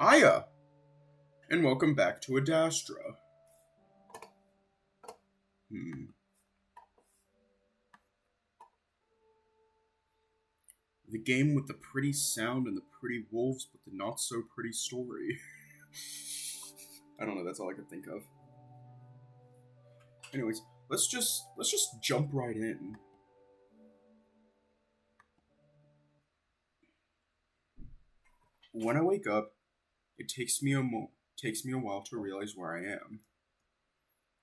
Hiya, and welcome back to Adastra. The game with the pretty sound and the pretty wolves, but the not so pretty story. I don't know, that's all I could think of. Anyways, let's just jump right in. When I wake up, it takes me a while to realize where I am.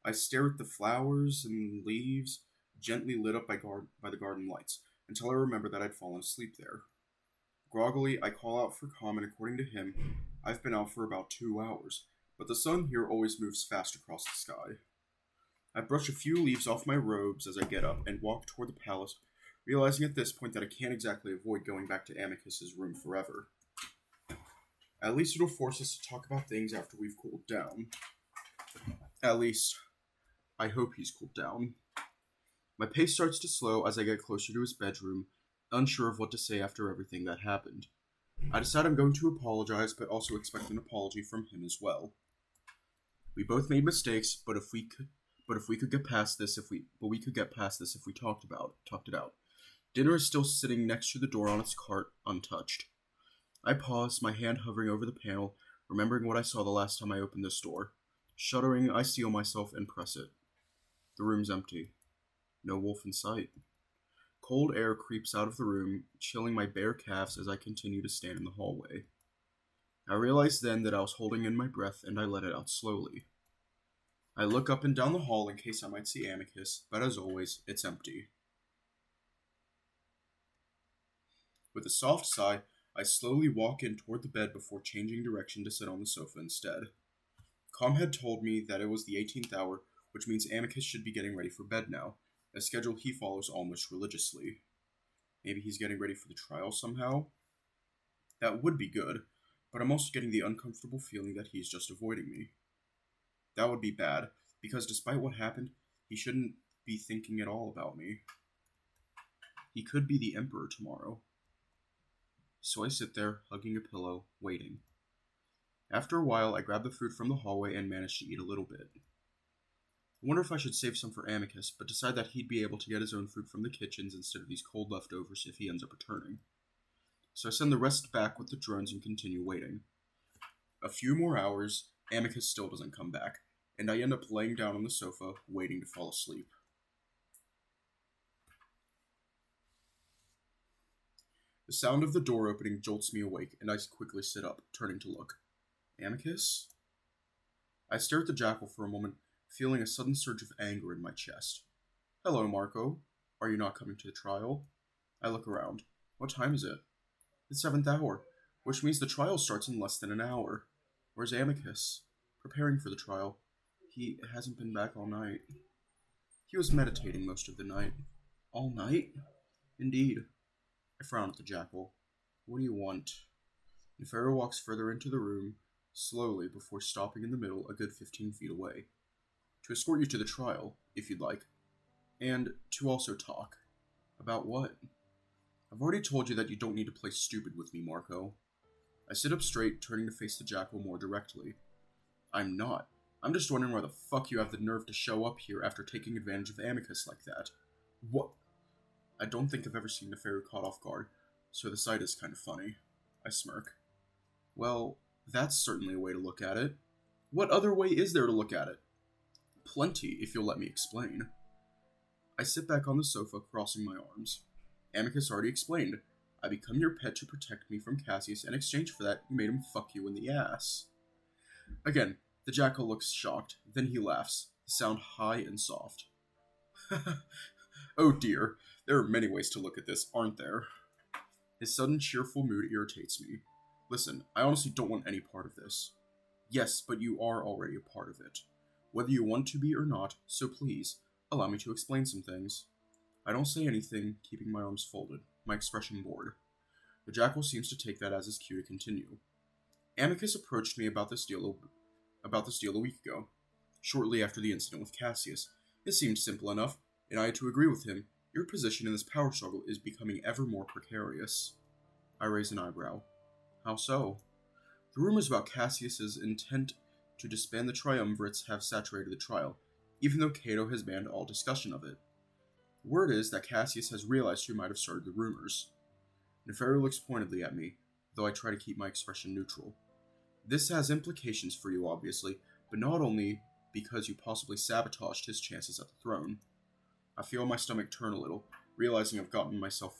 I stare at the flowers and leaves gently lit up by the garden lights until I remember that I'd fallen asleep there. Groggily, I call out for Calm, and according to him, I've been out for about 2 hours, but the sun here always moves fast across the sky. I brush a few leaves off my robes as I get up and walk toward the palace, realizing at this point that I can't exactly avoid going back to Amicus's room forever. At least it'll force us to talk about things after we've cooled down. At least, I hope he's cooled down. My pace starts to slow as I get closer to his bedroom, unsure of what to say after everything that happened. I decide I'm going to apologize, but also expect an apology from him as well. We both made mistakes, but we could get past this if we talked it out. Dinner is still sitting next to the door on its cart, untouched. I pause, my hand hovering over the panel, remembering what I saw the last time I opened this door. Shuddering, I steel myself and press it. The room's empty. No wolf in sight. Cold air creeps out of the room, chilling my bare calves as I continue to stand in the hallway. I realized then that I was holding in my breath, and I let it out slowly. I look up and down the hall in case I might see Amicus, but as always, it's empty. With a soft sigh, I slowly walk in toward the bed before changing direction to sit on the sofa instead. Com had told me that it was the 18th hour, which means Amicus should be getting ready for bed now, a schedule he follows almost religiously. Maybe he's getting ready for the trial somehow? That would be good, but I'm also getting the uncomfortable feeling that he's just avoiding me. That would be bad, because despite what happened, he shouldn't be thinking at all about me. He could be the Emperor tomorrow. So I sit there, hugging a pillow, waiting. After a while, I grab the food from the hallway and manage to eat a little bit. I wonder if I should save some for Amicus, but decide that he'd be able to get his own food from the kitchens instead of these cold leftovers if he ends up returning. So I send the rest back with the drones and continue waiting. A few more hours, Amicus still doesn't come back, and I end up laying down on the sofa, waiting to fall asleep. The sound of the door opening jolts me awake, and I quickly sit up, turning to look. Amicus? I stare at the jackal for a moment, feeling a sudden surge of anger in my chest. Hello, Marco. Are you not coming to the trial? I look around. What time is it? The 7th hour, which means the trial starts in less than an hour. Where's Amicus? Preparing for the trial. He hasn't been back all night. He was meditating most of the night. All night? Indeed. I frown at the jackal. What do you want? Nefario walks further into the room, slowly before stopping in the middle a good 15 feet away. To escort you to the trial, if you'd like. And to also talk. About what? I've already told you that you don't need to play stupid with me, Marco. I sit up straight, turning to face the jackal more directly. I'm not. I'm just wondering why the fuck you have the nerve to show up here after taking advantage of Amicus like that. What? I don't think I've ever seen Nefario caught off guard, so the sight is kind of funny. I smirk. Well, that's certainly a way to look at it. What other way is there to look at it? Plenty, if you'll let me explain. I sit back on the sofa, crossing my arms. Amicus already explained. I become your pet to protect me from Cassius, and in exchange for that, you made him fuck you in the ass. Again, the jackal looks shocked, then he laughs, the sound high and soft. Oh dear, there are many ways to look at this, aren't there? His sudden cheerful mood irritates me. Listen, I honestly don't want any part of this. Yes, but you are already a part of it. Whether you want to be or not, so please, allow me to explain some things. I don't say anything, keeping my arms folded, my expression bored. The jackal seems to take that as his cue to continue. Amicus approached me about this deal a week ago, shortly after the incident with Cassius. It seemed simple enough, and I had to agree with him. Your position in this power struggle is becoming ever more precarious. I raise an eyebrow. How so? The rumors about Cassius's intent to disband the triumvirates have saturated the trial, even though Cato has banned all discussion of it. Word is that Cassius has realized who might have started the rumors. Nefario looks pointedly at me, though I try to keep my expression neutral. This has implications for you, obviously, but not only because you possibly sabotaged his chances at the throne. I feel my stomach turn a little, realizing I've gotten myself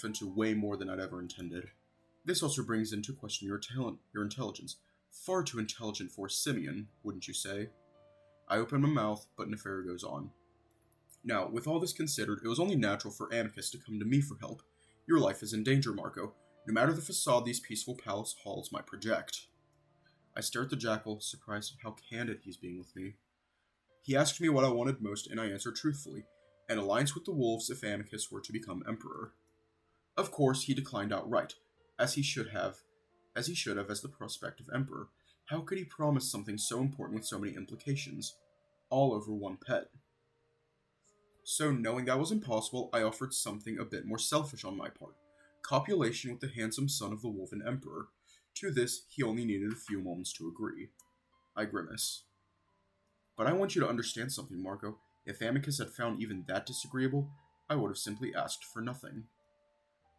into way more than I'd ever intended. This also brings into question your intelligence. Far too intelligent for a simian, wouldn't you say? I open my mouth, but Nefario goes on. Now, with all this considered, it was only natural for Amicus to come to me for help. Your life is in danger, Marco, no matter the facade these peaceful palace halls might project. I stare at the jackal, surprised at how candid he's being with me. He asked me what I wanted most, and I answered truthfully, an alliance with the wolves if Amicus were to become emperor. Of course, he declined outright, as he should have as the prospective emperor. How could he promise something so important with so many implications, all over one pet? So, knowing that was impossible, I offered something a bit more selfish on my part. Copulation with the handsome son of the Wolven Emperor. To this, he only needed a few moments to agree. I grimace. But I want you to understand something, Marco. If Amicus had found even that disagreeable, I would have simply asked for nothing.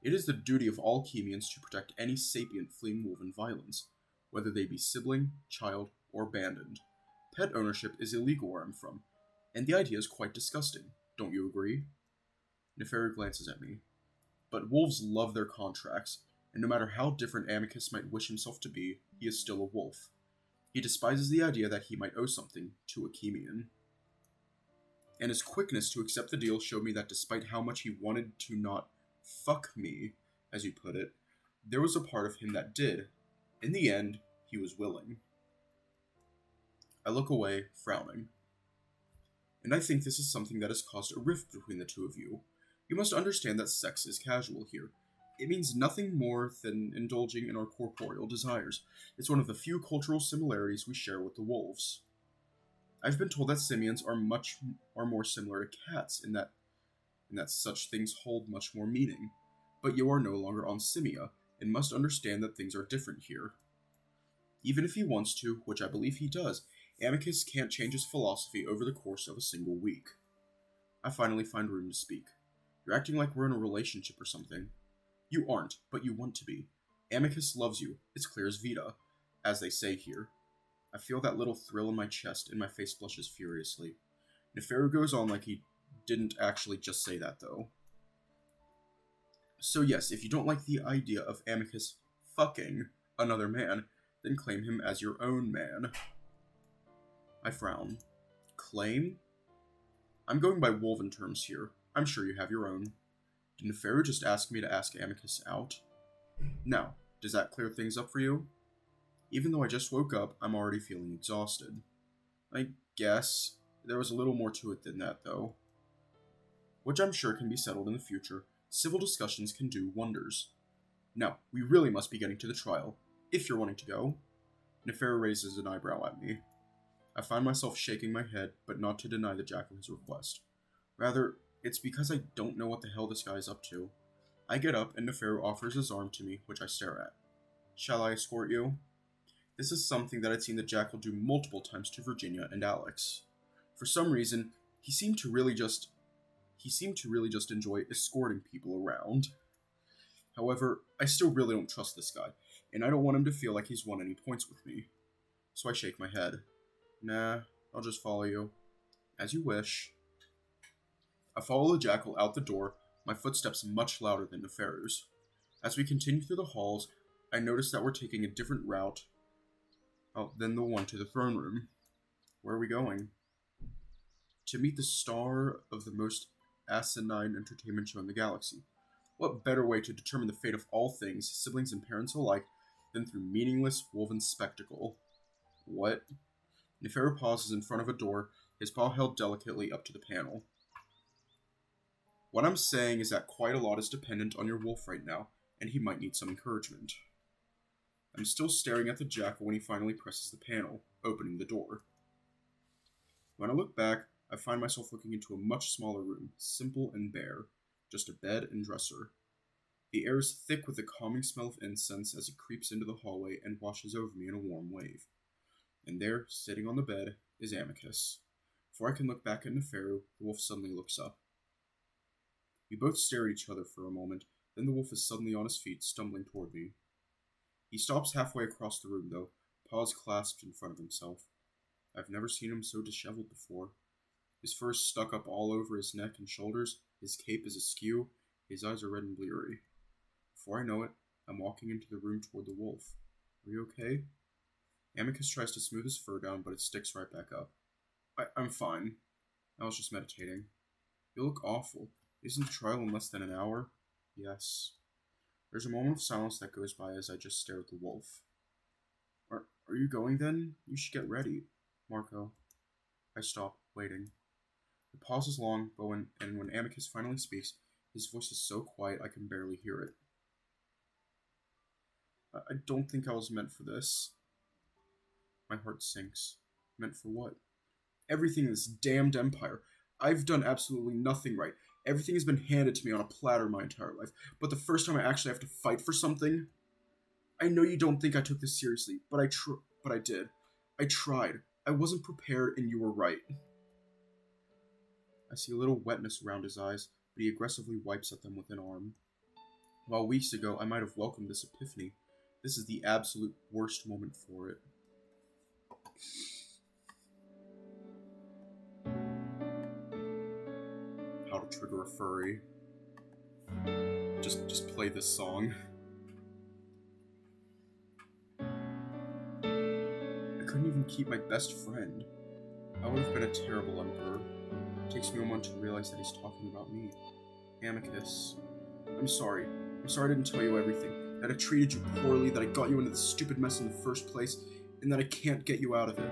It is the duty of all Chemians to protect any sapient fleeing Wolven violence, whether they be sibling, child, or abandoned. Pet ownership is illegal where I'm from, and the idea is quite disgusting. Don't you agree? Nefario glances at me. But wolves love their contracts, and no matter how different Amicus might wish himself to be, he is still a wolf. He despises the idea that he might owe something to a Chemian. And his quickness to accept the deal showed me that despite how much he wanted to not fuck me, as you put it, there was a part of him that did. In the end, he was willing. I look away, frowning. And I think this is something that has caused a rift between the two of you. You must understand that sex is casual here. It means nothing more than indulging in our corporeal desires. It's one of the few cultural similarities we share with the wolves. I've been told that simians are more similar to cats in that such things hold much more meaning. But you are no longer on Simia, and must understand that things are different here. Even if he wants to, which I believe he does, Amicus can't change his philosophy over the course of a single week. I finally find room to speak. You're acting like we're in a relationship or something. You aren't, but you want to be. Amicus loves you. It's clear as Vita, as they say here. I feel that little thrill in my chest, and my face blushes furiously. Nefario goes on like he didn't actually just say that, though. So yes, if you don't like the idea of Amicus fucking another man, then claim him as your own man. I frown. Claim? I'm going by Wolven terms here. I'm sure you have your own. Did Nefario just ask me to ask Amicus out? Now, does that clear things up for you? Even though I just woke up, I'm already feeling exhausted. I guess there was a little more to it than that, though. Which I'm sure can be settled in the future. Civil discussions can do wonders. Now, we really must be getting to the trial, if you're wanting to go. Nefario raises an eyebrow at me. I find myself shaking my head, but not to deny the jackal his request. Rather, it's because I don't know what the hell this guy is up to. I get up, and Nefario offers his arm to me, which I stare at. Shall I escort you? This is something that I'd seen the jackal do multiple times to Virginia and Alex. For some reason, he seemed to really just enjoy escorting people around. However, I still really don't trust this guy, and I don't want him to feel like he's won any points with me. So I shake my head. Nah, I'll just follow you. As you wish. I follow the jackal out the door, my footsteps much louder than Nefario's. As we continue through the halls, I notice that we're taking a different route than the one to the throne room. Where are we going? To meet the star of the most asinine entertainment show in the galaxy. What better way to determine the fate of all things, siblings and parents alike, than through meaningless woven spectacle? What? Nefario pauses in front of a door, his paw held delicately up to the panel. What I'm saying is that quite a lot is dependent on your wolf right now, and he might need some encouragement. I'm still staring at the jackal when he finally presses the panel, opening the door. When I look back, I find myself looking into a much smaller room, simple and bare, just a bed and dresser. The air is thick with the calming smell of incense as it creeps into the hallway and washes over me in a warm wave. And there, sitting on the bed, is Amicus. Before I can look back at Nefario, the wolf suddenly looks up. We both stare at each other for a moment, then the wolf is suddenly on his feet, stumbling toward me. He stops halfway across the room, though, paws clasped in front of himself. I've never seen him so disheveled before. His fur is stuck up all over his neck and shoulders, his cape is askew, his eyes are red and bleary. Before I know it, I'm walking into the room toward the wolf. Are you okay? Amicus tries to smooth his fur down, but it sticks right back up. I'm fine. I was just meditating. You look awful. Isn't the trial in less than an hour? Yes. There's a moment of silence that goes by as I just stare at the wolf. Are you going then? You should get ready. Marco. I stop, waiting. The pause is long, but when Amicus finally speaks, his voice is so quiet I can barely hear it. I don't think I was meant for this. My heart sinks. Meant for what? Everything in this damned empire. I've done absolutely nothing right. Everything has been handed to me on a platter my entire life. But the first time I actually have to fight for something... I know you don't think I took this seriously, but I did. I tried. I wasn't prepared, and you were right. I see a little wetness around his eyes, but he aggressively wipes at them with an arm. While weeks ago I might have welcomed this epiphany, this is the absolute worst moment for it. How to trigger a furry. Just play this song. I couldn't even keep my best friend. I would have been a terrible emperor. It takes me a moment to realize that he's talking about me. Amicus. I'm sorry. I'm sorry I didn't tell you everything. That I treated you poorly, that I got you into this stupid mess in the first place, and that I can't get you out of it.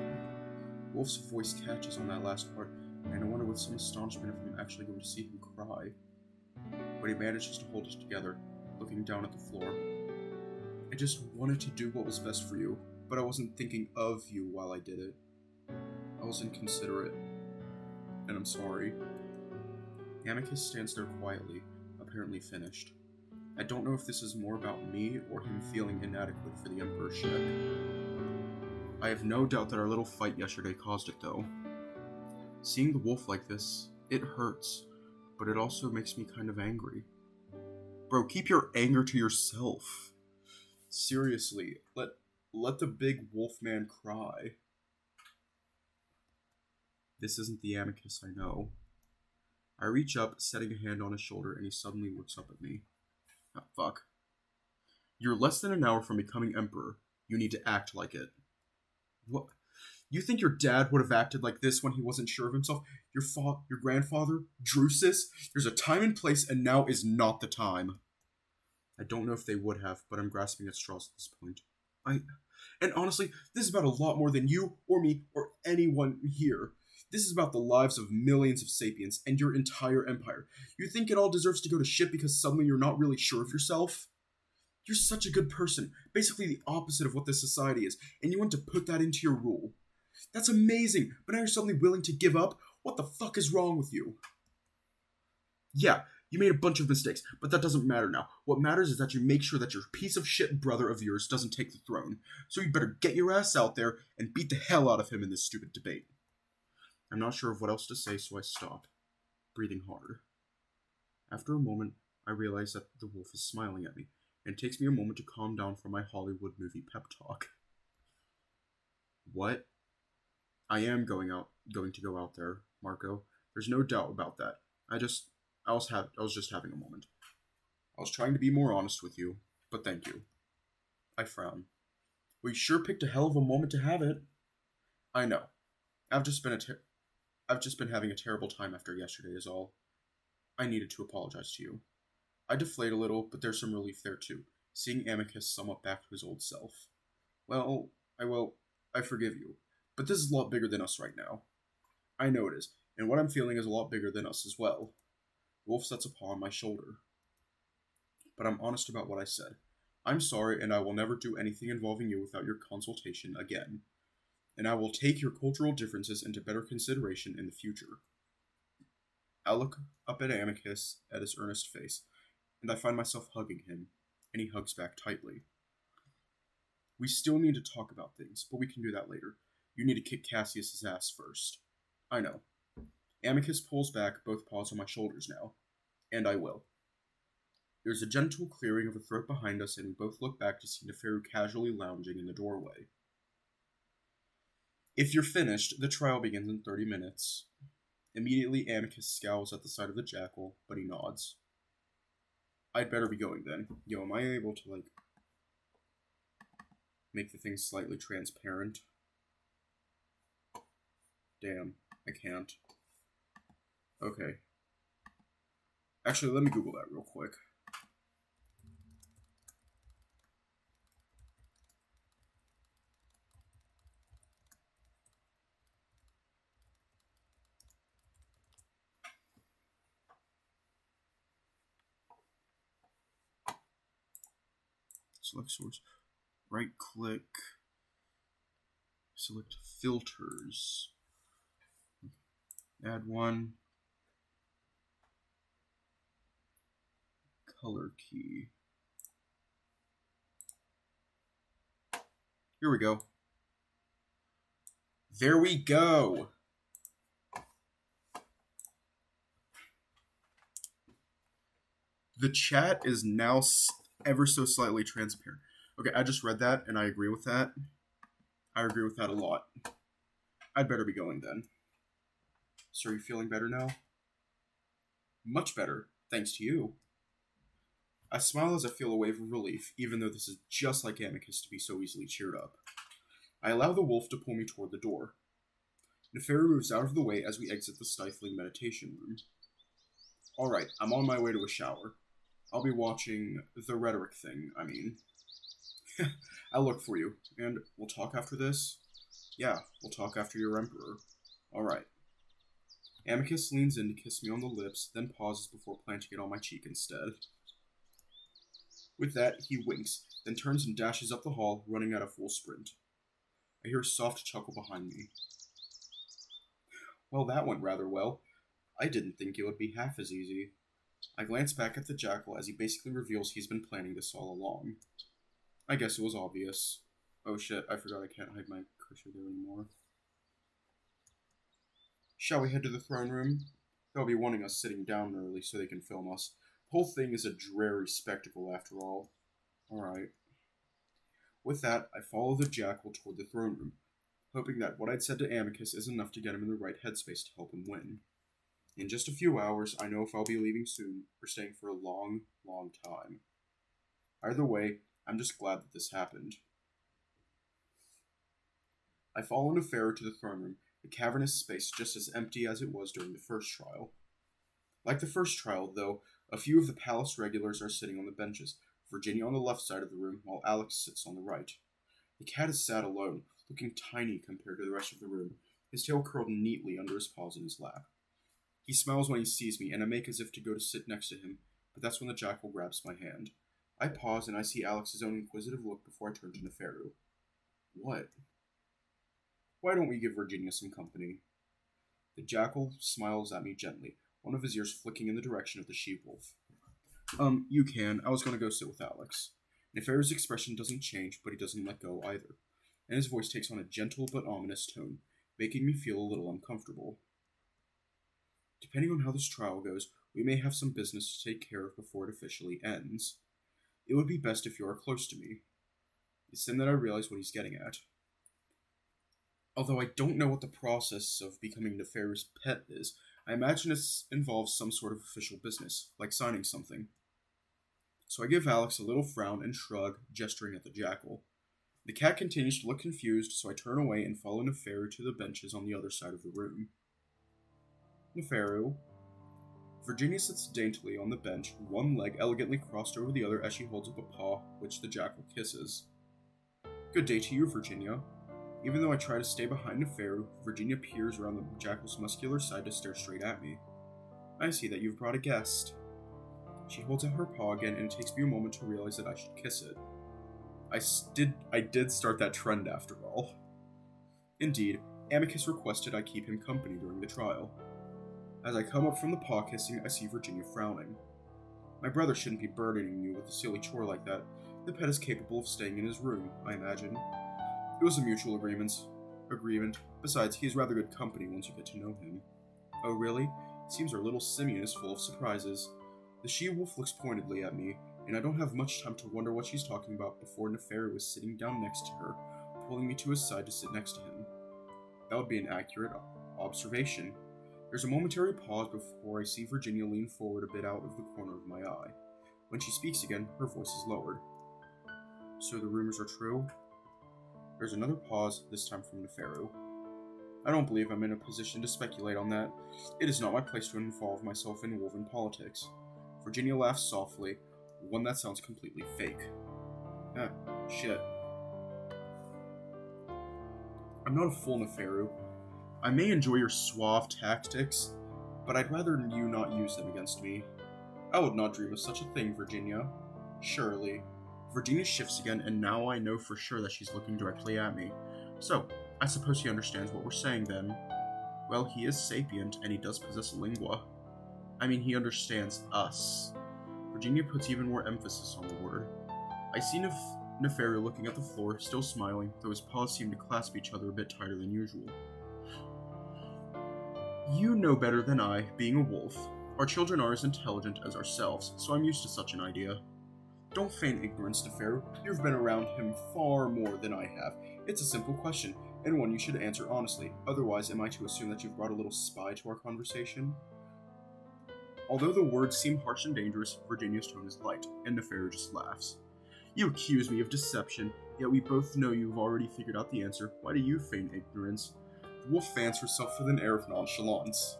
Wolf's voice catches on that last part, and I wonder with some astonishment if I'm actually going to see him cry. But he manages to hold it together, looking down at the floor. I just wanted to do what was best for you, but I wasn't thinking of you while I did it. I was inconsiderate, and I'm sorry. Amicus stands there quietly, apparently finished. I don't know if this is more about me or him feeling inadequate for the emperorship. I have no doubt that our little fight yesterday caused it, though. Seeing the wolf like this, it hurts, but it also makes me kind of angry. Bro, keep your anger to yourself. Seriously, let the big wolf man cry. This isn't the Amicus I know. I reach up, setting a hand on his shoulder, and he suddenly looks up at me. Oh, fuck. You're less than an hour from becoming emperor. You need to act like it. What? You think your dad would have acted like this when he wasn't sure of himself? Your grandfather, Drusus? There's a time and place, and now is not the time. I don't know if they would have, but I'm grasping at straws at this point. And honestly, this is about a lot more than you, or me, or anyone here. This is about the lives of millions of sapiens and your entire empire. You think it all deserves to go to shit because suddenly you're not really sure of yourself? You're such a good person, basically the opposite of what this society is, and you want to put that into your rule. That's amazing, but now you're suddenly willing to give up? What the fuck is wrong with you? Yeah, you made a bunch of mistakes, but that doesn't matter now. What matters is that you make sure that your piece of shit brother of yours doesn't take the throne. So you better get your ass out there and beat the hell out of him in this stupid debate. I'm not sure of what else to say, so I stop, breathing hard. After a moment, I realize that the wolf is smiling at me, and it takes me a moment to calm down from my Hollywood movie pep talk. What? I am going to go out there, Marco. There's no doubt about that. I was just having a moment. I was trying to be more honest with you, but thank you. I frown. Well, you sure picked a hell of a moment to have it. I know. I've just been having a terrible time after yesterday is all. I needed to apologize to you. I deflate a little, but there's some relief there too, seeing Amicus somewhat back to his old self. Well, I forgive you, but this is a lot bigger than us right now. I know it is, and what I'm feeling is a lot bigger than us as well. Wolf sets a paw on my shoulder. But I'm honest about what I said. I'm sorry, and I will never do anything involving you without your consultation again. And I will take your cultural differences into better consideration in the future. I look up at Amicus, at his earnest face, and I find myself hugging him, and he hugs back tightly. We still need to talk about things, but we can do that later. You need to kick Cassius's ass first. I know. Amicus pulls back, both paws on my shoulders now. And I will. There's a gentle clearing of a throat behind us, and we both look back to see Nefario casually lounging in the doorway. If you're finished, the trial begins in 30 minutes. Immediately, Amicus scowls at the sight of the jackal, but he nods. I'd better be going then. Yo, am I able to, make the thing slightly transparent? Damn, I can't. Okay. Actually, let me Google that real quick. Select source. Right click. Select filters. Add one. Color key. Here we go. There we go. The chat is now ever so slightly transparent. Okay, I just read that, and I agree with that. I agree with that a lot. I'd better be going then. So are you feeling better now? Much better, thanks to you. I smile as I feel a wave of relief, even though this is just like Amicus to be so easily cheered up. I allow the wolf to pull me toward the door. Nefario moves out of the way as we exit the stifling meditation room. Alright, I'm on my way to a shower. I'll be watching the rhetoric thing, I mean. I'll look for you, and we'll talk after this? Yeah, we'll talk after your emperor. Alright. Amicus leans in to kiss me on the lips, then pauses before planting it on my cheek instead. With that, he winks, then turns and dashes up the hall, running at a full sprint. I hear a soft chuckle behind me. Well, that went rather well. I didn't think it would be half as easy. I glance back at the jackal as he basically reveals he's been planning this all along. I guess it was obvious. Oh shit, I forgot I can't hide my cursor there anymore. Shall we head to the throne room? They'll be wanting us sitting down early so they can film us. The whole thing is a dreary spectacle after all. Alright. With that, I follow the jackal toward the throne room, hoping that what I'd said to Amicus is enough to get him in the right headspace to help him win. In just a few hours, I know if I'll be leaving soon or staying for a long, long time. Either way, I'm just glad that this happened. I follow Nefario to the throne room, the cavernous space just as empty as it was during the first trial. Like the first trial, though, a few of the palace regulars are sitting on the benches, Virginia on the left side of the room, while Alex sits on the right. The cat is sat alone, looking tiny compared to the rest of the room, his tail curled neatly under his paws in his lap. He smiles when he sees me, and I make as if to go to sit next to him, but that's when the jackal grabs my hand. I pause, and I see Alex's own inquisitive look before I turn to Nefario. What? Why don't we give Virginia some company? The jackal smiles at me gently, one of his ears flicking in the direction of the she-wolf. You can. I was going to go sit with Alex. Nefario's expression doesn't change, but he doesn't let go either, and his voice takes on a gentle but ominous tone, making me feel a little uncomfortable. Depending on how this trial goes, we may have some business to take care of before it officially ends. It would be best if you are close to me. It's then that I realize what he's getting at. Although I don't know what the process of becoming Nefario's pet is, I imagine it involves some sort of official business, like signing something. So I give Alex a little frown and shrug, gesturing at the jackal. The cat continues to look confused, so I turn away and follow Nefario to the benches on the other side of the room. Nefario. Virginia sits daintily on the bench, one leg elegantly crossed over the other as she holds up a paw, which the jackal kisses. Good day to you, Virginia. Even though I try to stay behind Nefario, Virginia peers around the jackal's muscular side to stare straight at me. I see that you've brought a guest. She holds out her paw again, and it takes me a moment to realize that I should kiss it. I did start that trend after all. Indeed, Amicus requested I keep him company during the trial. As I come up from the paw kissing, I see Virginia frowning. My brother shouldn't be burdening you with a silly chore like that. The pet is capable of staying in his room, I imagine. It was a mutual agreement. Besides, he is rather good company once you get to know him. Oh, really? It seems our little simian is full of surprises. The she-wolf looks pointedly at me, and I don't have much time to wonder what she's talking about before Nefario is sitting down next to her, pulling me to his side to sit next to him. That would be an accurate observation. There's a momentary pause before I see Virginia lean forward a bit out of the corner of my eye. When she speaks again, her voice is lowered. So the rumors are true? There's another pause, this time from Nefario. I don't believe I'm in a position to speculate on that. It is not my place to involve myself in woven politics. Virginia laughs softly, one that sounds completely fake. Ah, shit. I'm not a fool, Nefario. I may enjoy your suave tactics, but I'd rather you not use them against me. I would not dream of such a thing, Virginia. Surely. Virginia shifts again, and now I know for sure that she's looking directly at me. So, I suppose he understands what we're saying then. Well, he is sapient, and he does possess a lingua. I mean, he understands us. Virginia puts even more emphasis on the word. I see Nefario looking at the floor, still smiling, though his paws seem to clasp each other a bit tighter than usual. You know better than I, being a wolf. Our children are as intelligent as ourselves, so I'm used to such an idea. Don't feign ignorance, Nefario. You've been around him far more than I have. It's a simple question, and one you should answer honestly. Otherwise, am I to assume that you've brought a little spy to our conversation? Although the words seem harsh and dangerous, Virginia's tone is light, and Nefario just laughs. You accuse me of deception, yet we both know you've already figured out the answer. Why do you feign ignorance? The wolf fans herself with an air of nonchalance.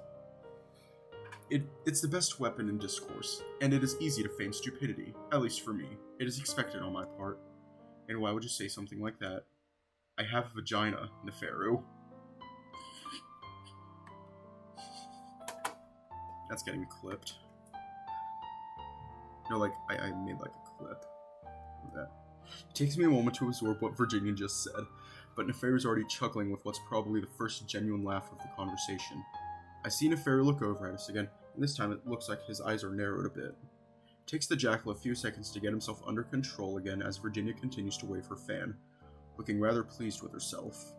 It's the best weapon in discourse, and it is easy to feign stupidity, at least for me. It is expected on my part. And why would you say something like that? I have a vagina, Nefario. That's getting me clipped. No, I made a clip of that. It takes me a moment to absorb what Virginia just said, but Nefario's already chuckling with what's probably the first genuine laugh of the conversation. I see Nefario look over at us again, and this time it looks like his eyes are narrowed a bit. It takes the jackal a few seconds to get himself under control again as Virginia continues to wave her fan, looking rather pleased with herself.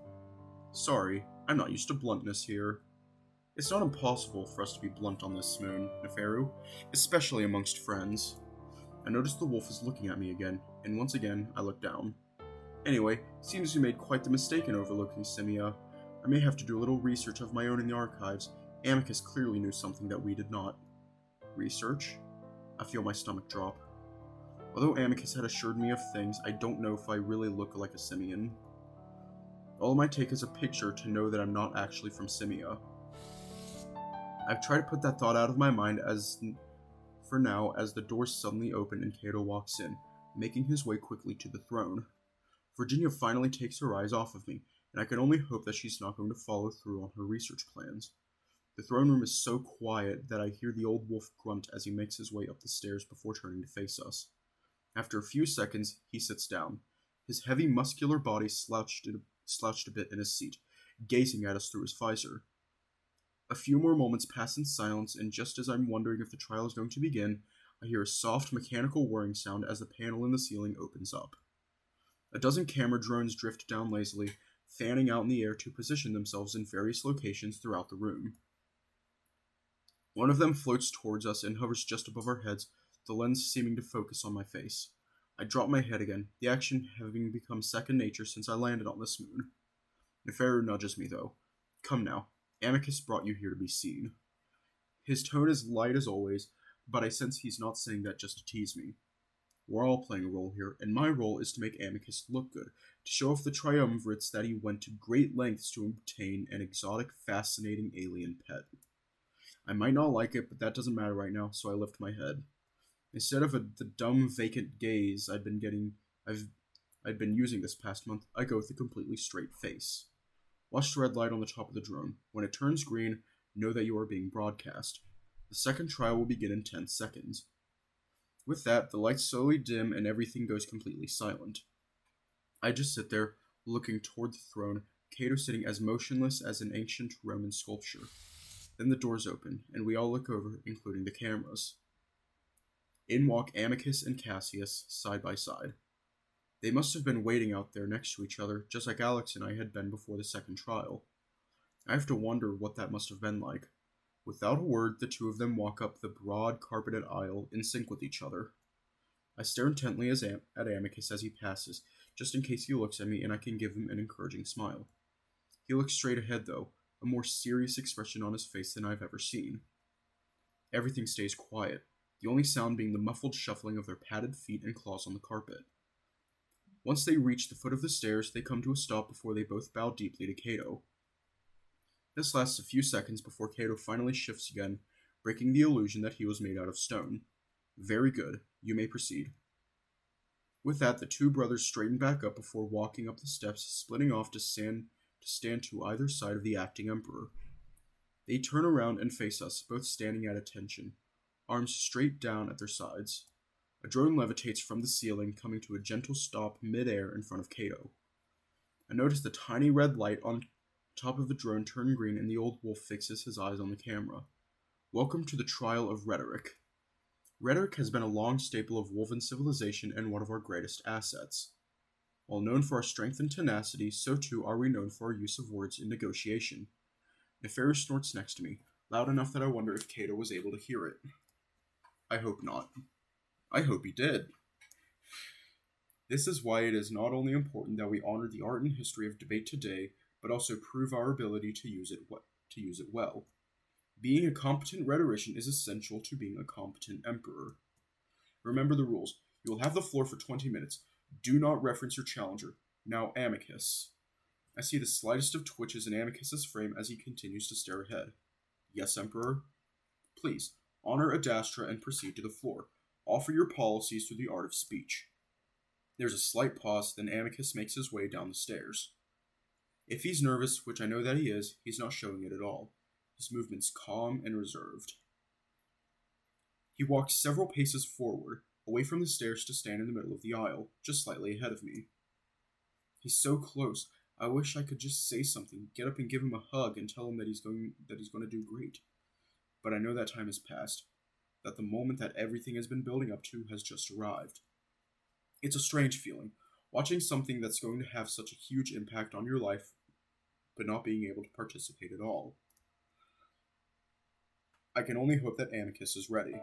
Sorry, I'm not used to bluntness here. It's not impossible for us to be blunt on this moon, Nefario, especially amongst friends. I notice the wolf is looking at me again, and once again I look down. Anyway, seems you made quite the mistake in overlooking Simia. I may have to do a little research of my own in the archives. Amicus clearly knew something that we did not. Research? I feel my stomach drop. Although Amicus had assured me of things, I don't know if I really look like a simian. All it might take is a picture to know that I'm not actually from Simia. I've tried to put that thought out of my mind for now as the doors suddenly open and Cato walks in, making his way quickly to the throne. Virginia finally takes her eyes off of me, and I can only hope that she's not going to follow through on her research plans. The throne room is so quiet that I hear the old wolf grunt as he makes his way up the stairs before turning to face us. After a few seconds, he sits down, his heavy muscular body slouched a bit in his seat, gazing at us through his visor. A few more moments pass in silence, and just as I'm wondering if the trial is going to begin, I hear a soft mechanical whirring sound as the panel in the ceiling opens up. A dozen camera drones drift down lazily, fanning out in the air to position themselves in various locations throughout the room. One of them floats towards us and hovers just above our heads, the lens seeming to focus on my face. I drop my head again, the action having become second nature since I landed on this moon. Nefario nudges me, though. Come now, Amicus brought you here to be seen. His tone is light as always, but I sense he's not saying that just to tease me. We're all playing a role here, and my role is to make Amicus look good, to show off the triumvirates that he went to great lengths to obtain an exotic, fascinating alien pet. I might not like it, but that doesn't matter right now, so I lift my head. Instead of the dumb, vacant gaze I've been using this past month, I go with a completely straight face. Watch the red light on the top of the drone. When it turns green, know that you are being broadcast. The second trial will begin in 10 seconds. With that, the lights slowly dim and everything goes completely silent. I just sit there, looking toward the throne, Cato sitting as motionless as an ancient Roman sculpture. Then the doors open, and we all look over, including the cameras. In walk Amicus and Cassius, side by side. They must have been waiting out there next to each other, just like Alex and I had been before the second trial. I have to wonder what that must have been like. Without a word, the two of them walk up the broad, carpeted aisle in sync with each other. I stare intently at Amicus as he passes, just in case he looks at me and I can give him an encouraging smile. He looks straight ahead, though, a more serious expression on his face than I've ever seen. Everything stays quiet, the only sound being the muffled shuffling of their padded feet and claws on the carpet. Once they reach the foot of the stairs, they come to a stop before they both bow deeply to Cato. This lasts a few seconds before Cato finally shifts again, breaking the illusion that he was made out of stone. Very good. You may proceed. With that, the two brothers straighten back up before walking up the steps, splitting off to stand to either side of the acting emperor. They turn around and face us, both standing at attention, arms straight down at their sides. A drone levitates from the ceiling, coming to a gentle stop mid-air in front of Cato. I notice the tiny red light on top of the drone turn green and the old wolf fixes his eyes on the camera. Welcome to the trial of rhetoric. Rhetoric has been a long staple of Wolven civilization and one of our greatest assets. While known for our strength and tenacity, so too are we known for our use of words in negotiation. Nefario snorts next to me, loud enough that I wonder if Cato was able to hear it. I hope not. I hope he did. This is why it is not only important that we honor the art and history of debate today, but also prove our ability to use it well. Being a competent rhetorician is essential to being a competent emperor. Remember the rules. You will have the floor for 20 minutes. Do not reference your challenger. Now, Amicus. I see the slightest of twitches in Amicus's frame as he continues to stare ahead. Yes, Emperor? Please, honor Adastra and proceed to the floor. Offer your policies through the art of speech. There's a slight pause, then Amicus makes his way down the stairs. If he's nervous, which I know that he is, he's not showing it at all. His movement's calm and reserved. He walks several paces forward, away from the stairs to stand in the middle of the aisle, just slightly ahead of me. He's so close. I wish I could just say something, get up and give him a hug and tell him that he's going to do great. But I know that time has passed, that the moment that everything has been building up to has just arrived. It's a strange feeling, watching something that's going to have such a huge impact on your life, but not being able to participate at all. I can only hope that Amicus is ready.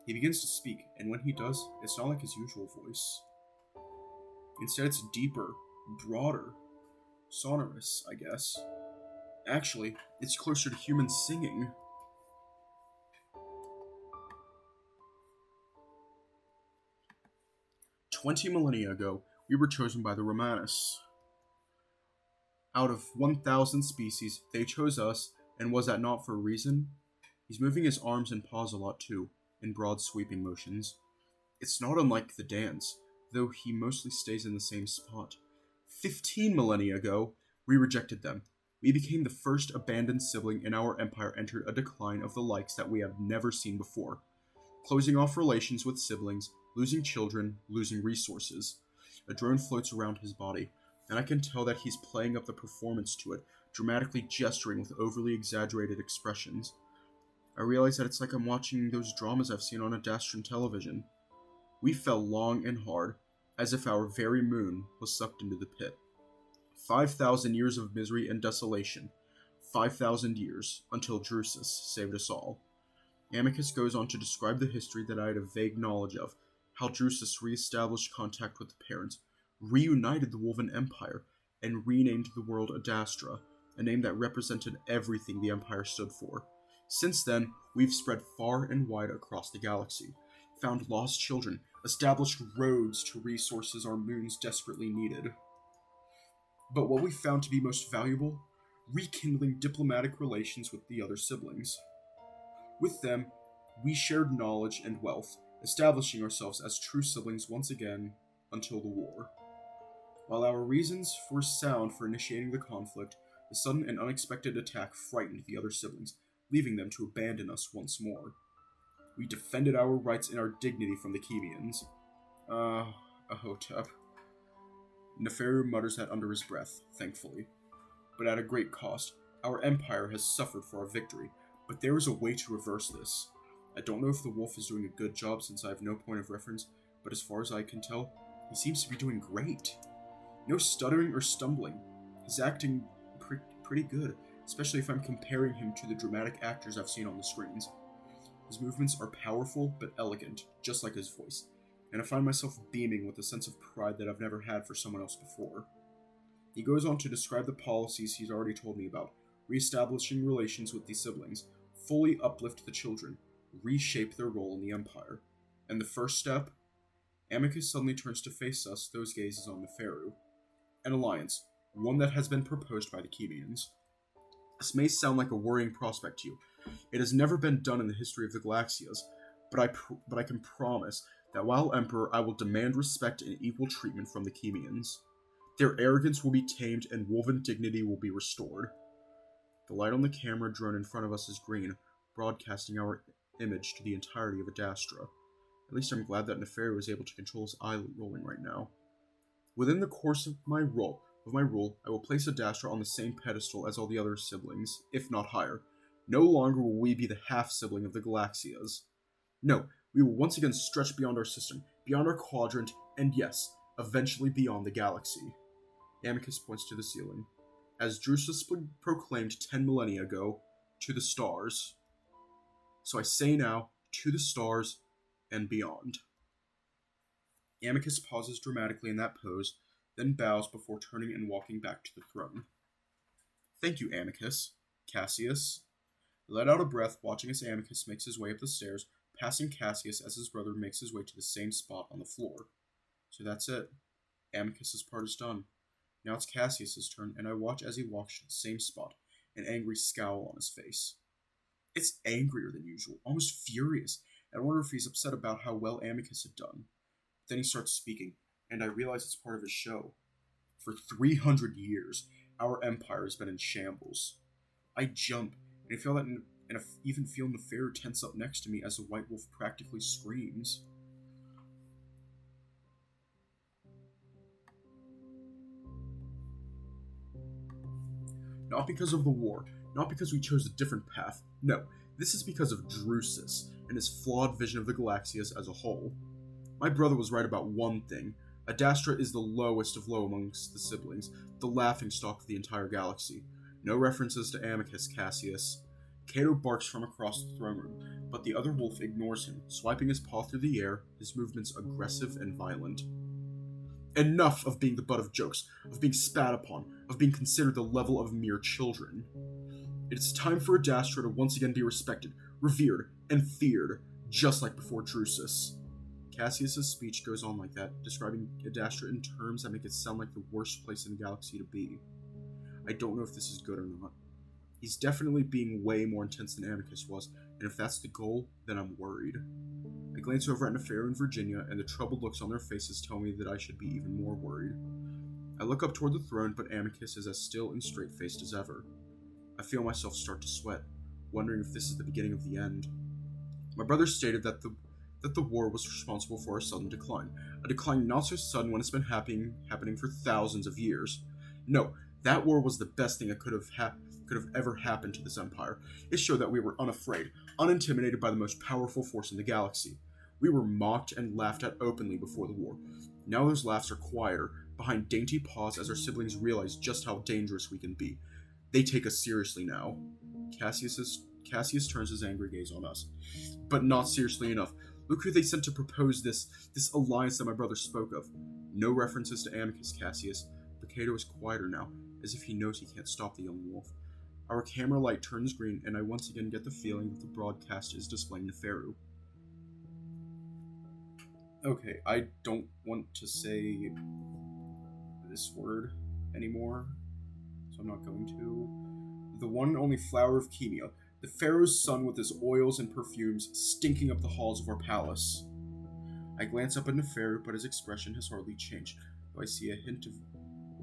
He begins to speak, and when he does, it's not like his usual voice. Instead, it's deeper, broader, sonorous, I guess. Actually, it's closer to human singing. "20 millennia ago, we were chosen by the Romanus. Out of 1,000 species, they chose us, and was that not for a reason?" He's moving his arms and paws a lot too, in broad sweeping motions. It's not unlike the dance, though he mostly stays in the same spot. 15 millennia ago, we rejected them. We became the first abandoned sibling, and our empire entered a decline of the likes that we have never seen before. Closing off relations with siblings, losing children, losing resources. A drone floats around his body, and I can tell that he's playing up the performance to it, dramatically gesturing with overly exaggerated expressions. I realize that it's like I'm watching those dramas I've seen on Adastran television. We fell long and hard, as if our very moon was sucked into the pit. 5,000 years of misery and desolation. 5,000 years, until Drusus saved us all. Amicus goes on to describe the history that I had a vague knowledge of, how Drusus re-established contact with the parents, reunited the Wolven Empire, and renamed the world Adastra, a name that represented everything the Empire stood for. Since then, we've spread far and wide across the galaxy, found lost children, established roads to resources our moons desperately needed. But what we found to be most valuable? Rekindling diplomatic relations with the other siblings. With them, we shared knowledge and wealth, establishing ourselves as true siblings once again, until the war. While our reasons were sound for initiating the conflict, the sudden and unexpected attack frightened the other siblings, leaving them to abandon us once more. We defended our rights and our dignity from the Chemians. Ahotep. Nefario mutters that under his breath, thankfully. But at a great cost. Our empire has suffered for our victory, but there is a way to reverse this. I don't know if the wolf is doing a good job since I have no point of reference, but as far as I can tell, he seems to be doing great. No stuttering or stumbling. He's acting pretty good, especially if I'm comparing him to the dramatic actors I've seen on the screens. His movements are powerful but elegant, just like his voice, and I find myself beaming with a sense of pride that I've never had for someone else before. He goes on to describe the policies he's already told me about, reestablishing relations with the siblings, fully uplift the children, reshape their role in the Empire. And the first step? Amicus suddenly turns to face us, those gazes on Nefario. An alliance, one that has been proposed by the Chemians. This may sound like a worrying prospect to you. It has never been done in the history of the Galaxias, but I can promise that while Emperor, I will demand respect and equal treatment from the Chemians. Their arrogance will be tamed and woven dignity will be restored. The light on the camera drone in front of us is green, broadcasting our image to the entirety of Adastra. At least I'm glad that Nefario was able to control his eye rolling right now. Within the course of my rule, I will place Adastra on the same pedestal as all the other siblings, if not higher. No longer will we be the half-sibling of the Galaxias. No, we will once again stretch beyond our system, beyond our quadrant, and yes, eventually beyond the galaxy. Amicus points to the ceiling. As Drusus proclaimed 10 millennia ago, to the stars. So I say now, to the stars and beyond. Amicus pauses dramatically in that pose, then bows before turning and walking back to the throne. Thank you, Amicus. Cassius. I let out a breath, watching as Amicus makes his way up the stairs, passing Cassius as his brother makes his way to the same spot on the floor. So that's it. Amicus's part is done. Now it's Cassius's turn, and I watch as he walks to the same spot, an angry scowl on his face. It's angrier than usual, almost furious. I wonder if he's upset about how well Amicus had done. Then he starts speaking, and I realize it's part of his show. For 300 years, our empire has been in shambles. I jump, and I feel that, and I even feel Nefario tense up next to me as the white wolf practically screams. Not because of the war, not because we chose a different path. No, this is because of Drusus and his flawed vision of the Galaxias as a whole. My brother was right about one thing. Adastra is the lowest of low amongst the siblings, the laughingstock of the entire galaxy. No references to Amicus, Cassius. Cato barks from across the throne room, but the other wolf ignores him, swiping his paw through the air, his movements aggressive and violent. Enough of being the butt of jokes, of being spat upon, of being considered the level of mere children. It is time for Adastra to once again be respected, revered, and feared, just like before Drusus. Cassius' speech goes on like that, describing Adastra in terms that make it sound like the worst place in the galaxy to be. I don't know if this is good or not. He's definitely being way more intense than Amicus was, and if that's the goal, then I'm worried. I glance over at Nefario and Virginia, and the troubled looks on their faces tell me that I should be even more worried. I look up toward the throne, but Amicus is as still and straight-faced as ever. I feel myself start to sweat, wondering if this is the beginning of the end. My brother stated that the war was responsible for our sudden decline, a decline not so sudden when it's been happening for thousands of years. No, that war was the best thing that could have ever happened to this empire. It showed that we were unafraid, unintimidated by the most powerful force in the galaxy. We were mocked and laughed at openly before the war. Now those laughs are quieter, behind dainty paws as our siblings realize just how dangerous we can be. They take us seriously now. Cassius turns his angry gaze on us. But not seriously enough. Look who they sent to propose this alliance that my brother spoke of. No references to Amicus, Cassius, but Cato is quieter now, as if he knows he can't stop the young wolf. Our camera light turns green, and I once again get the feeling that the broadcast is displaying Nefario. Okay, I don't want to say this word anymore, so I'm not going to. The one and only flower of Chemia, the Pharaoh's son with his oils and perfumes stinking up the halls of our palace. I glance up at Nefario, but his expression has hardly changed, though I see a hint of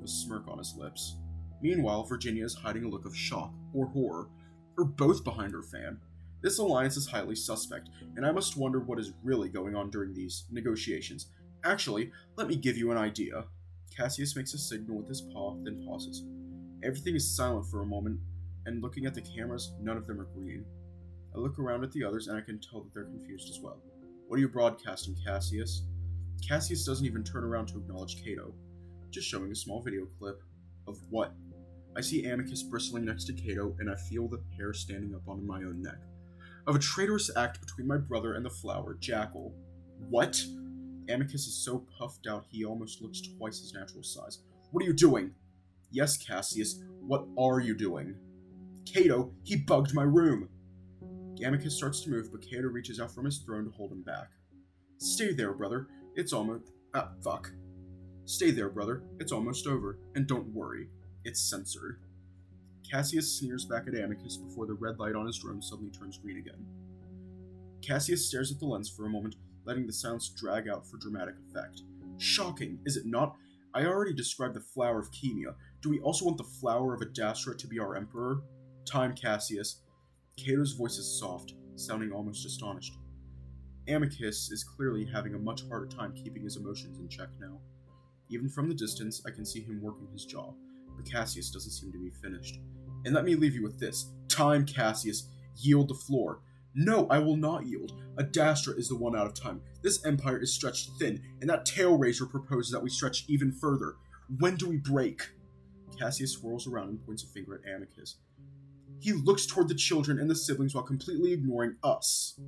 a smirk on his lips. Meanwhile, Virginia is hiding a look of shock, or horror, or both behind her fan. This alliance is highly suspect, and I must wonder what is really going on during these negotiations. Actually, let me give you an idea. Cassius makes a signal with his paw, then pauses. Everything is silent for a moment, and looking at the cameras, none of them are green. I look around at the others and I can tell that they're confused as well. What are you broadcasting, Cassius? Cassius doesn't even turn around to acknowledge Cato, just showing a small video clip. Of what? I see Amicus bristling next to Cato, and I feel the hair standing up on my own neck. Of a traitorous act between my brother and the flower, Jackal. What? Amicus is so puffed out he almost looks twice his natural size. What are you doing? Yes, Cassius, what are you doing? Cato, he bugged my room. Amicus starts to move, but Cato reaches out from his throne to hold him back. Stay there, brother. It's almost... fuck. Stay there, brother. It's almost over. And don't worry. It's censored. Cassius sneers back at Amicus before the red light on his drone suddenly turns green again. Cassius stares at the lens for a moment, letting the sounds drag out for dramatic effect. Shocking, is it not? I already described the flower of Chemia. Do we also want the flower of Adastra to be our emperor? Time, Cassius. Cato's voice is soft, sounding almost astonished. Amicus is clearly having a much harder time keeping his emotions in check now. Even from the distance, I can see him working his jaw, but Cassius doesn't seem to be finished. And let me leave you with this. Time, Cassius. Yield the floor. No, I will not yield. Adastra is the one out of time. This empire is stretched thin, and that tail raiser proposes that we stretch even further. When do we break? Cassius swirls around and points a finger at Amicus. He looks toward the children and the siblings while completely ignoring us.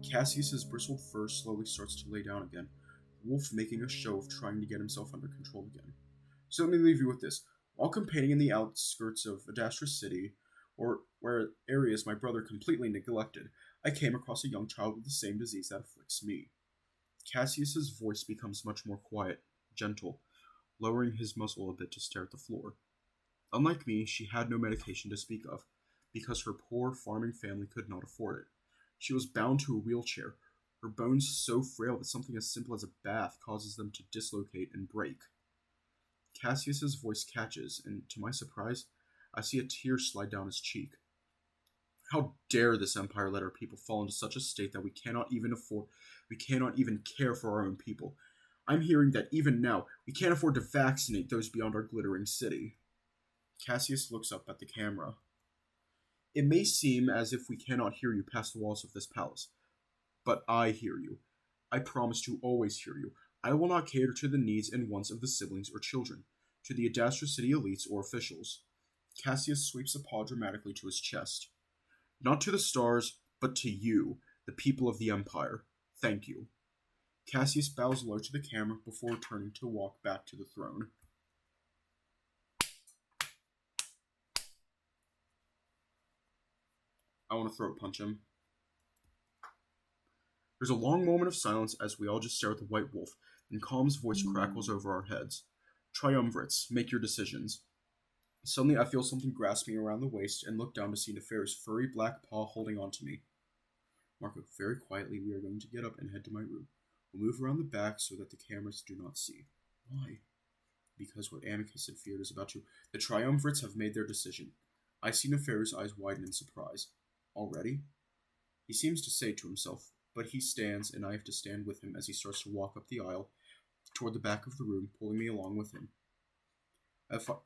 Cassius's bristled fur slowly starts to lay down again, Wolf making a show of trying to get himself under control again. So let me leave you with this. While campaigning in the outskirts of Adastra City, or where areas my brother completely neglected, I came across a young child with the same disease that afflicts me. Cassius's voice becomes much more quiet, gentle, lowering his muzzle a bit to stare at the floor. Unlike me, she had no medication to speak of, because her poor farming family could not afford it. She was bound to a wheelchair, her bones so frail that something as simple as a bath causes them to dislocate and break. Cassius's voice catches, and to my surprise, I see a tear slide down his cheek. How dare this empire let our people fall into such a state that we cannot even care for our own people. I'm hearing that even now, we can't afford to vaccinate those beyond our glittering city. Cassius looks up at the camera. It may seem as if we cannot hear you past the walls of this palace, but I hear you. I promise to always hear you. I will not cater to the needs and wants of the siblings or children, to the Adastra City elites or officials. Cassius sweeps a paw dramatically to his chest. Not to the stars, but to you, the people of the Empire. Thank you. Cassius bows low to the camera before turning to walk back to the throne. I want to throat punch him. There's a long moment of silence as we all just stare at the white wolf, and Calm's voice crackles over our heads. Triumvirates, make your decisions. Suddenly I feel something grasp me around the waist and look down to see Nefario's furry black paw holding onto me. Marco, very quietly we are going to get up and head to my room. We'll move around the back so that the cameras do not see. Why? Because what Amicus had feared is about to... The Triumvirates have made their decision. I see Nefario's eyes widen in surprise. Already? He seems to say to himself, but he stands, and I have to stand with him as he starts to walk up the aisle toward the back of the room, pulling me along with him.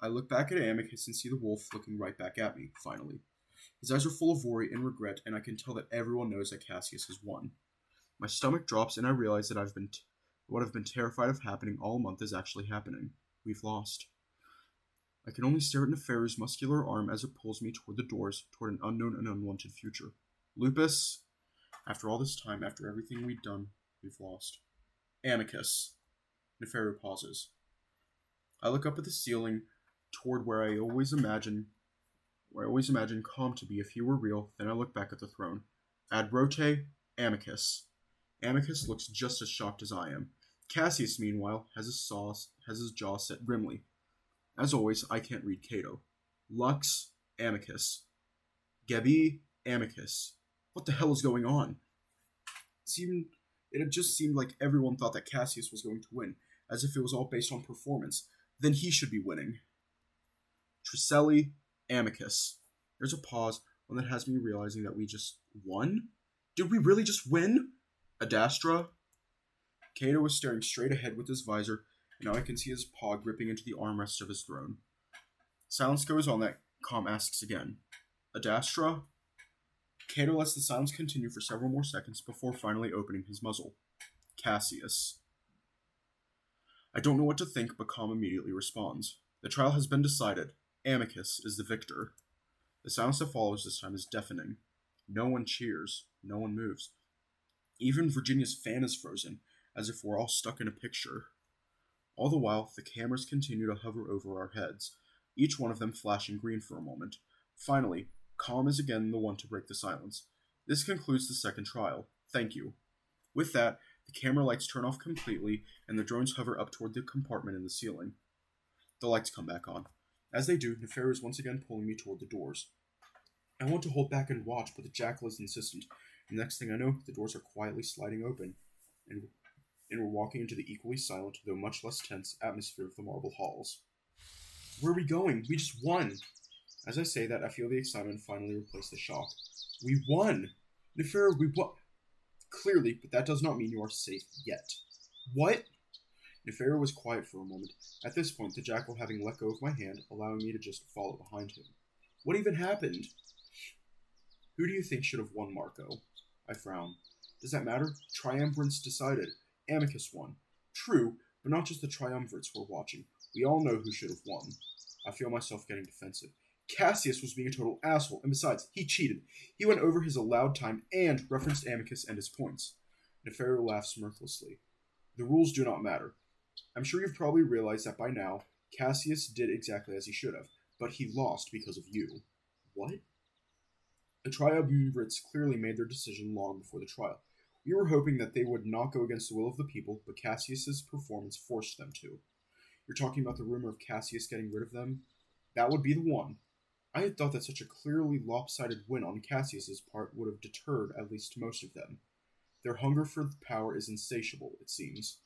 I look back at Amicus and see the wolf looking right back at me, finally. His eyes are full of worry and regret, and I can tell that everyone knows that Cassius has won. My stomach drops, and I realize that what I've been terrified of happening all month is actually happening. We've lost. I can only stare at Nefario's muscular arm as it pulls me toward the doors, toward an unknown and unwanted future. Lupus, after all this time, after everything we've done, we've lost. Amicus. Nefario pauses. I look up at the ceiling, toward where I always imagine Calm to be if he were real. Then I look back at the throne. Ad rote, Amicus. Amicus looks just as shocked as I am. Cassius, meanwhile, has his jaw set grimly. As always, I can't read Cato. Lux, Amicus. Gebi, Amicus. What the hell is going on? It had just seemed like everyone thought that Cassius was going to win, as if it was all based on performance. Then he should be winning. Tricelli, Amicus. There's a pause, one that has me realizing that we just won? Did we really just win? Adastra? Cato was staring straight ahead with his visor, and now I can see his paw gripping into the armrest of his throne. Silence goes on that Calm asks again. Adastra? Cato lets the silence continue for several more seconds before finally opening his muzzle. Cassius. I don't know what to think, but Calm immediately responds. The trial has been decided. Amicus is the victor. The silence that follows this time is deafening. No one cheers. No one moves. Even Virginia's fan is frozen, as if we're all stuck in a picture. All the while, the cameras continue to hover over our heads, each one of them flashing green for a moment. Finally, Calm is again the one to break the silence. This concludes the second trial. Thank you. With that, the camera lights turn off completely, and the drones hover up toward the compartment in the ceiling. The lights come back on. As they do, Nefario is once again pulling me toward the doors. I want to hold back and watch, but the jackal is insistent. And next thing I know, the doors are quietly sliding open, and we're walking into the equally silent, though much less tense, atmosphere of the marble halls. Where are we going? We just won! As I say that, I feel the excitement finally replace the shock. We won! Nefario, we won! Clearly, but that does not mean you are safe yet. What? Nefario was quiet for a moment. At this point, the jackal having let go of my hand, allowing me to just follow behind him. What even happened? Who do you think should have won, Marco? I frown. Does that matter? Triumvirates decided. Amicus won. True, but not just the triumvirates were watching. We all know who should have won. I feel myself getting defensive. Cassius was being a total asshole, and besides, he cheated. He went over his allowed time and referenced Amicus and his points. Nefario laughs mirthlessly. The rules do not matter. I'm sure you've probably realized that by now, Cassius did exactly as he should have, but he lost because of you. What? The triumvirates clearly made their decision long before the trial. We were hoping that they would not go against the will of the people, but Cassius's performance forced them to. You're talking about the rumor of Cassius getting rid of them? That would be the one. I had thought that such a clearly lopsided win on Cassius's part would have deterred at least most of them. Their hunger for power is insatiable, it seems.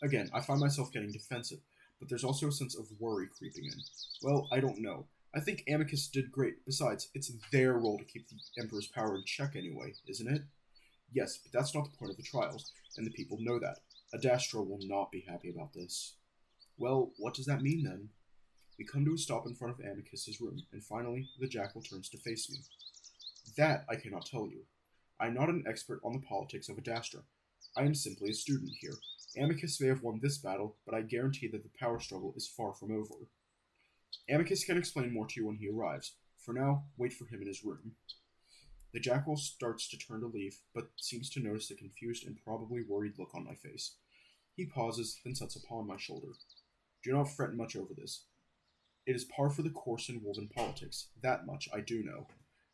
Again, I find myself getting defensive, but there's also a sense of worry creeping in. Well, I don't know. I think Amicus did great. Besides, it's their role to keep the Emperor's power in check anyway, isn't it? Yes, but that's not the point of the trials, and the people know that. Adastra will not be happy about this. Well, what does that mean then? We come to a stop in front of Amicus's room, and finally, the jackal turns to face me. That I cannot tell you. I am not an expert on the politics of Adastra. I am simply a student here. Amicus may have won this battle, but I guarantee that the power struggle is far from over. Amicus can explain more to you when he arrives. For now, wait for him in his room. The jackal starts to turn to leave, but seems to notice the confused and probably worried look on my face. He pauses, then sets upon my shoulder. Do not fret much over this. It is par for the course in woven politics. That much I do know.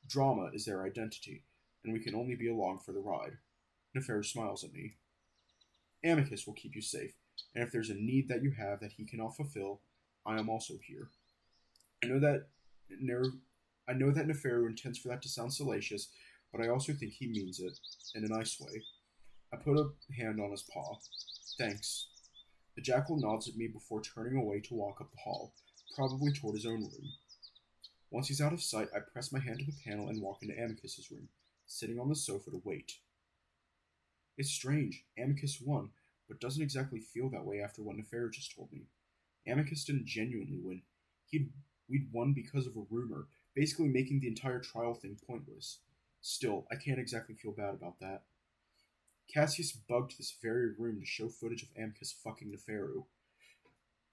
Drama is their identity, and we can only be along for the ride. Nefario smiles at me. Amicus will keep you safe, and if there's a need that you have that he cannot fulfill, I am also here. I know that Nefario intends for that to sound salacious, but I also think he means it, in a nice way. I put a hand on his paw. Thanks. The jackal nods at me before turning away to walk up the hall, probably toward his own room. Once he's out of sight, I press my hand to the panel and walk into Amicus's room, sitting on the sofa to wait. It's strange. Amicus won, but doesn't exactly feel that way after what Nefario just told me. Amicus didn't genuinely win. We'd won because of a rumor, basically making the entire trial thing pointless. Still, I can't exactly feel bad about that. Cassius bugged this very room to show footage of Amicus fucking Nefario.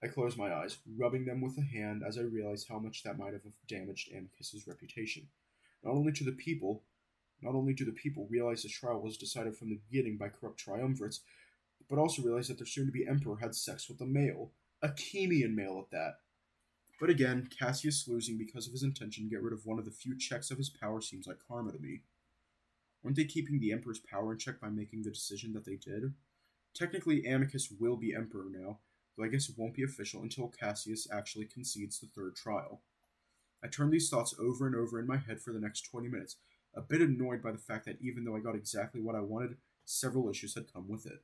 I close my eyes, rubbing them with a hand as I realize how much that might have damaged Amicus's reputation. Not only do the people realize the trial was decided from the beginning by corrupt triumvirates, but also realize that their soon-to-be emperor had sex with a male. A Chemian male at that. But again, Cassius losing because of his intention to get rid of one of the few checks of his power seems like karma to me. Weren't they keeping the Emperor's power in check by making the decision that they did? Technically, Amicus will be Emperor now, though I guess it won't be official until Cassius actually concedes the third trial. I turn these thoughts over and over in my head for the next 20 minutes, a bit annoyed by the fact that even though I got exactly what I wanted, several issues had come with it.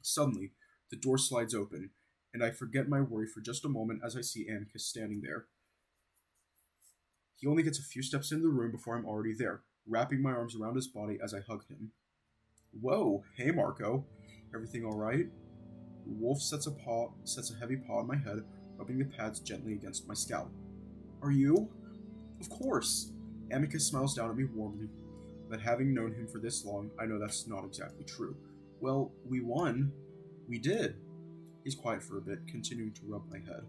Suddenly, the door slides open, and I forget my worry for just a moment as I see Amicus standing there. He only gets a few steps into the room before I'm already there, wrapping my arms around his body as I hug him. Whoa, hey Marco. Everything alright? The wolf sets a heavy paw on my head, rubbing the pads gently against my scalp. Are you? Of course. Amicus smiles down at me warmly, but having known him for this long, I know that's not exactly true. Well, we won. We did. He's quiet for a bit, continuing to rub my head.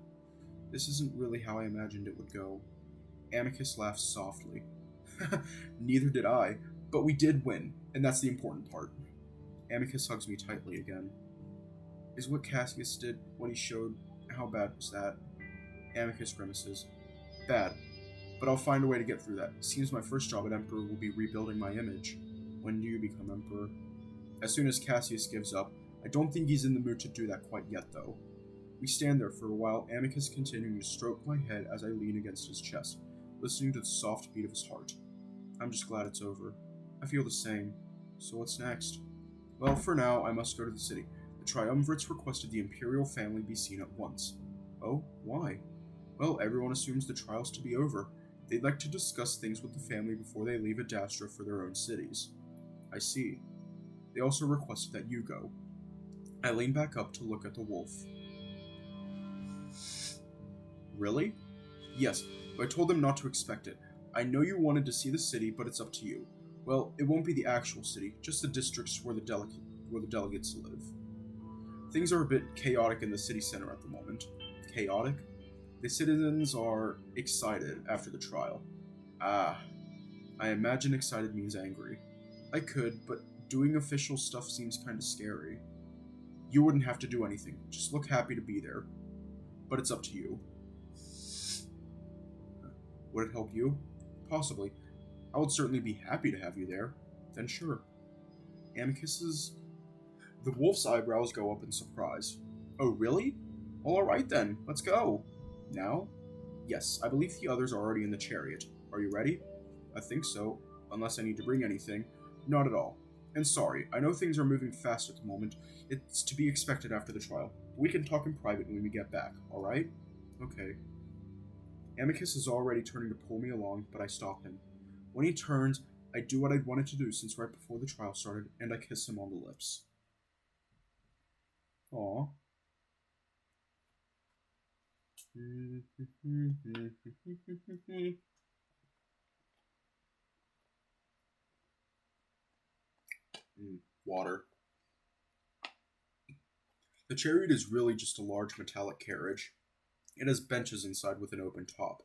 This isn't really how I imagined it would go. Amicus laughs softly. Neither did I, but we did win, and that's the important part. Amicus hugs me tightly again. Is what Cassius did when he showed how bad was that? Amicus grimaces. Bad, but I'll find a way to get through that. Seems my first job at Emperor will be rebuilding my image. When do you become Emperor? As soon as Cassius gives up. I don't think he's in the mood to do that quite yet, though. We stand there for a while, Amicus continuing to stroke my head as I lean against his chest, listening to the soft beat of his heart. I'm just glad it's over. I feel the same. So what's next? Well, for now, I must go to the city. The Triumvirates requested the Imperial family be seen at once. Oh, why? Well, everyone assumes the trial's to be over. They'd like to discuss things with the family before they leave Adastra for their own cities. I see. They also requested that you go. I lean back up to look at the wolf. Really? Yes, but I told them not to expect it. I know you wanted to see the city, but it's up to you. Well, it won't be the actual city, just the districts where the delegates live. Things are a bit chaotic in the city center at the moment. Chaotic? The citizens are excited after the trial. Ah, I imagine excited means angry. I could, but doing official stuff seems kinda scary. You wouldn't have to do anything, just look happy to be there. But it's up to you. Would it help you? Possibly. I would certainly be happy to have you there. Then sure. Amicus's... The wolf's eyebrows go up in surprise. Oh, really? Alright then, let's go. Now? Yes, I believe the others are already in the chariot. Are you ready? I think so, unless I need to bring anything. Not at all. And sorry, I know things are moving fast at the moment. It's to be expected after the trial. We can talk in private when we get back, alright? Okay. Amicus is already turning to pull me along, but I stop him. When he turns, I do what I'd wanted to do since right before the trial started, and I kiss him on the lips. Aww. Water. The chariot is really just a large metallic carriage. It has benches inside with an open top.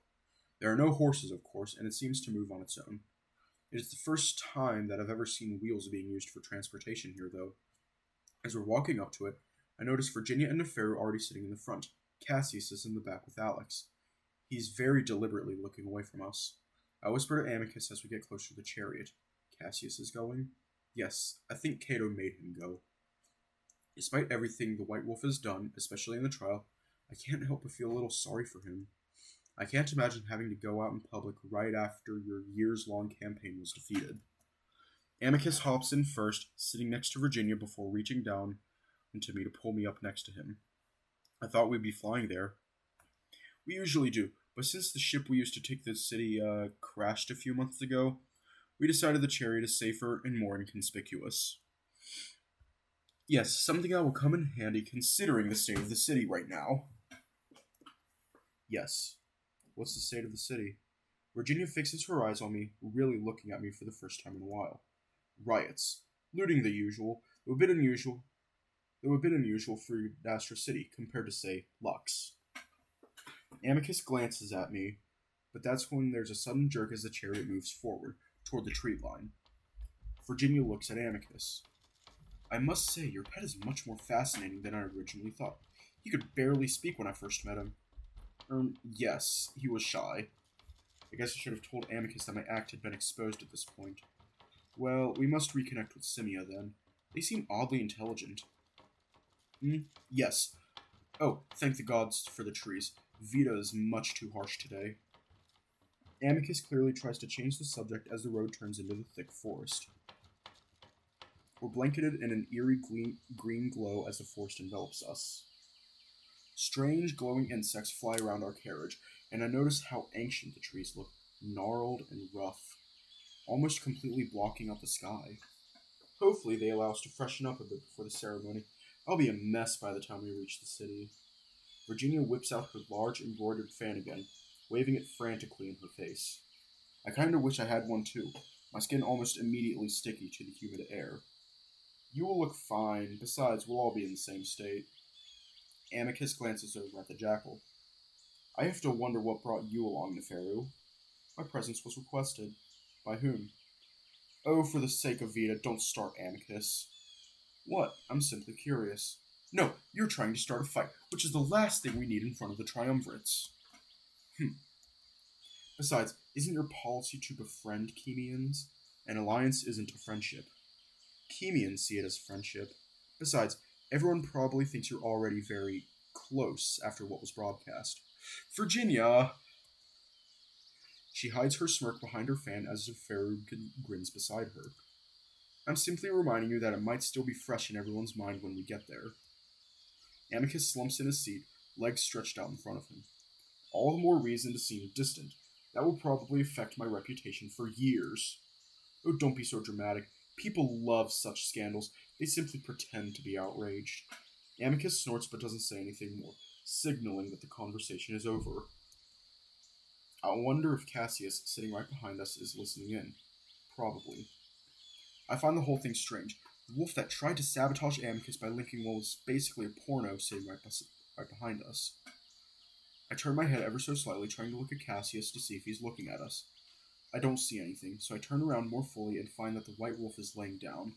There are no horses, of course, and it seems to move on its own. It is the first time that I've ever seen wheels being used for transportation here, though. As we're walking up to it, I notice Virginia and Nefario already sitting in the front. Cassius is in the back with Alex. He's very deliberately looking away from us. I whisper to Amicus as we get closer to the chariot. Cassius is going? Yes, I think Cato made him go. Despite everything the White Wolf has done, especially in the trial, I can't help but feel a little sorry for him. I can't imagine having to go out in public right after your years-long campaign was defeated. Amicus hops in first, sitting next to Virginia before reaching down to me to pull me up next to him. I thought we'd be flying there. We usually do, but since the ship we used to take the city crashed a few months ago, we decided the chariot is safer and more inconspicuous. Yes, something that will come in handy considering the state of the city right now. Yes. What's the state of the city? Virginia fixes her eyes on me, really looking at me for the first time in a while. Riots. Looting the usual. It would have been unusual for Adastra City, compared to, say, Lux. Amicus glances at me, but that's when there's a sudden jerk as the chariot moves forward, toward the tree line. Virginia looks at Amicus. I must say, your pet is much more fascinating than I originally thought. He could barely speak when I first met him. Yes, he was shy. I guess I should have told Amicus that my act had been exposed at this point. Well, we must reconnect with Simia then. They seem oddly intelligent. Yes. Oh, thank the gods for the trees. Vita is much too harsh today. Amicus clearly tries to change the subject as the road turns into the thick forest. We're blanketed in an eerie green glow as the forest envelops us. Strange glowing insects fly around our carriage, and I notice how ancient the trees look, gnarled and rough, almost completely blocking up the sky. Hopefully they allow us to freshen up a bit before the ceremony. I'll be a mess by the time we reach the city. Virginia whips out her large embroidered fan again, waving it frantically in her face. I kinda wish I had one too, my skin almost immediately sticky to the humid air. You will look fine, besides, we'll all be in the same state. Amicus glances over at the jackal. I have to wonder what brought you along, Nefario. My presence was requested. By whom? Oh, for the sake of Vita, don't start, Amicus. What? I'm simply curious. No, you're trying to start a fight, which is the last thing we need in front of the triumvirates. Besides, isn't your policy to befriend Chemians? An alliance isn't a friendship. Chemians see it as friendship. Besides, everyone probably thinks you're already very close after what was broadcast. Virginia! She hides her smirk behind her fan as Nefario grins beside her. I'm simply reminding you that it might still be fresh in everyone's mind when we get there. Amicus slumps in his seat, legs stretched out in front of him. All the more reason to seem distant. That will probably affect my reputation for years. Oh, don't be so dramatic. People love such scandals. They simply pretend to be outraged. Amicus snorts but doesn't say anything more, signaling that the conversation is over. I wonder if Cassius, sitting right behind us, is listening in. Probably. I find the whole thing strange. The wolf that tried to sabotage Amicus by linking what was basically a porno sitting right behind us. I turn my head ever so slightly, trying to look at Cassius to see if he's looking at us. I don't see anything, so I turn around more fully and find that the white wolf is laying down,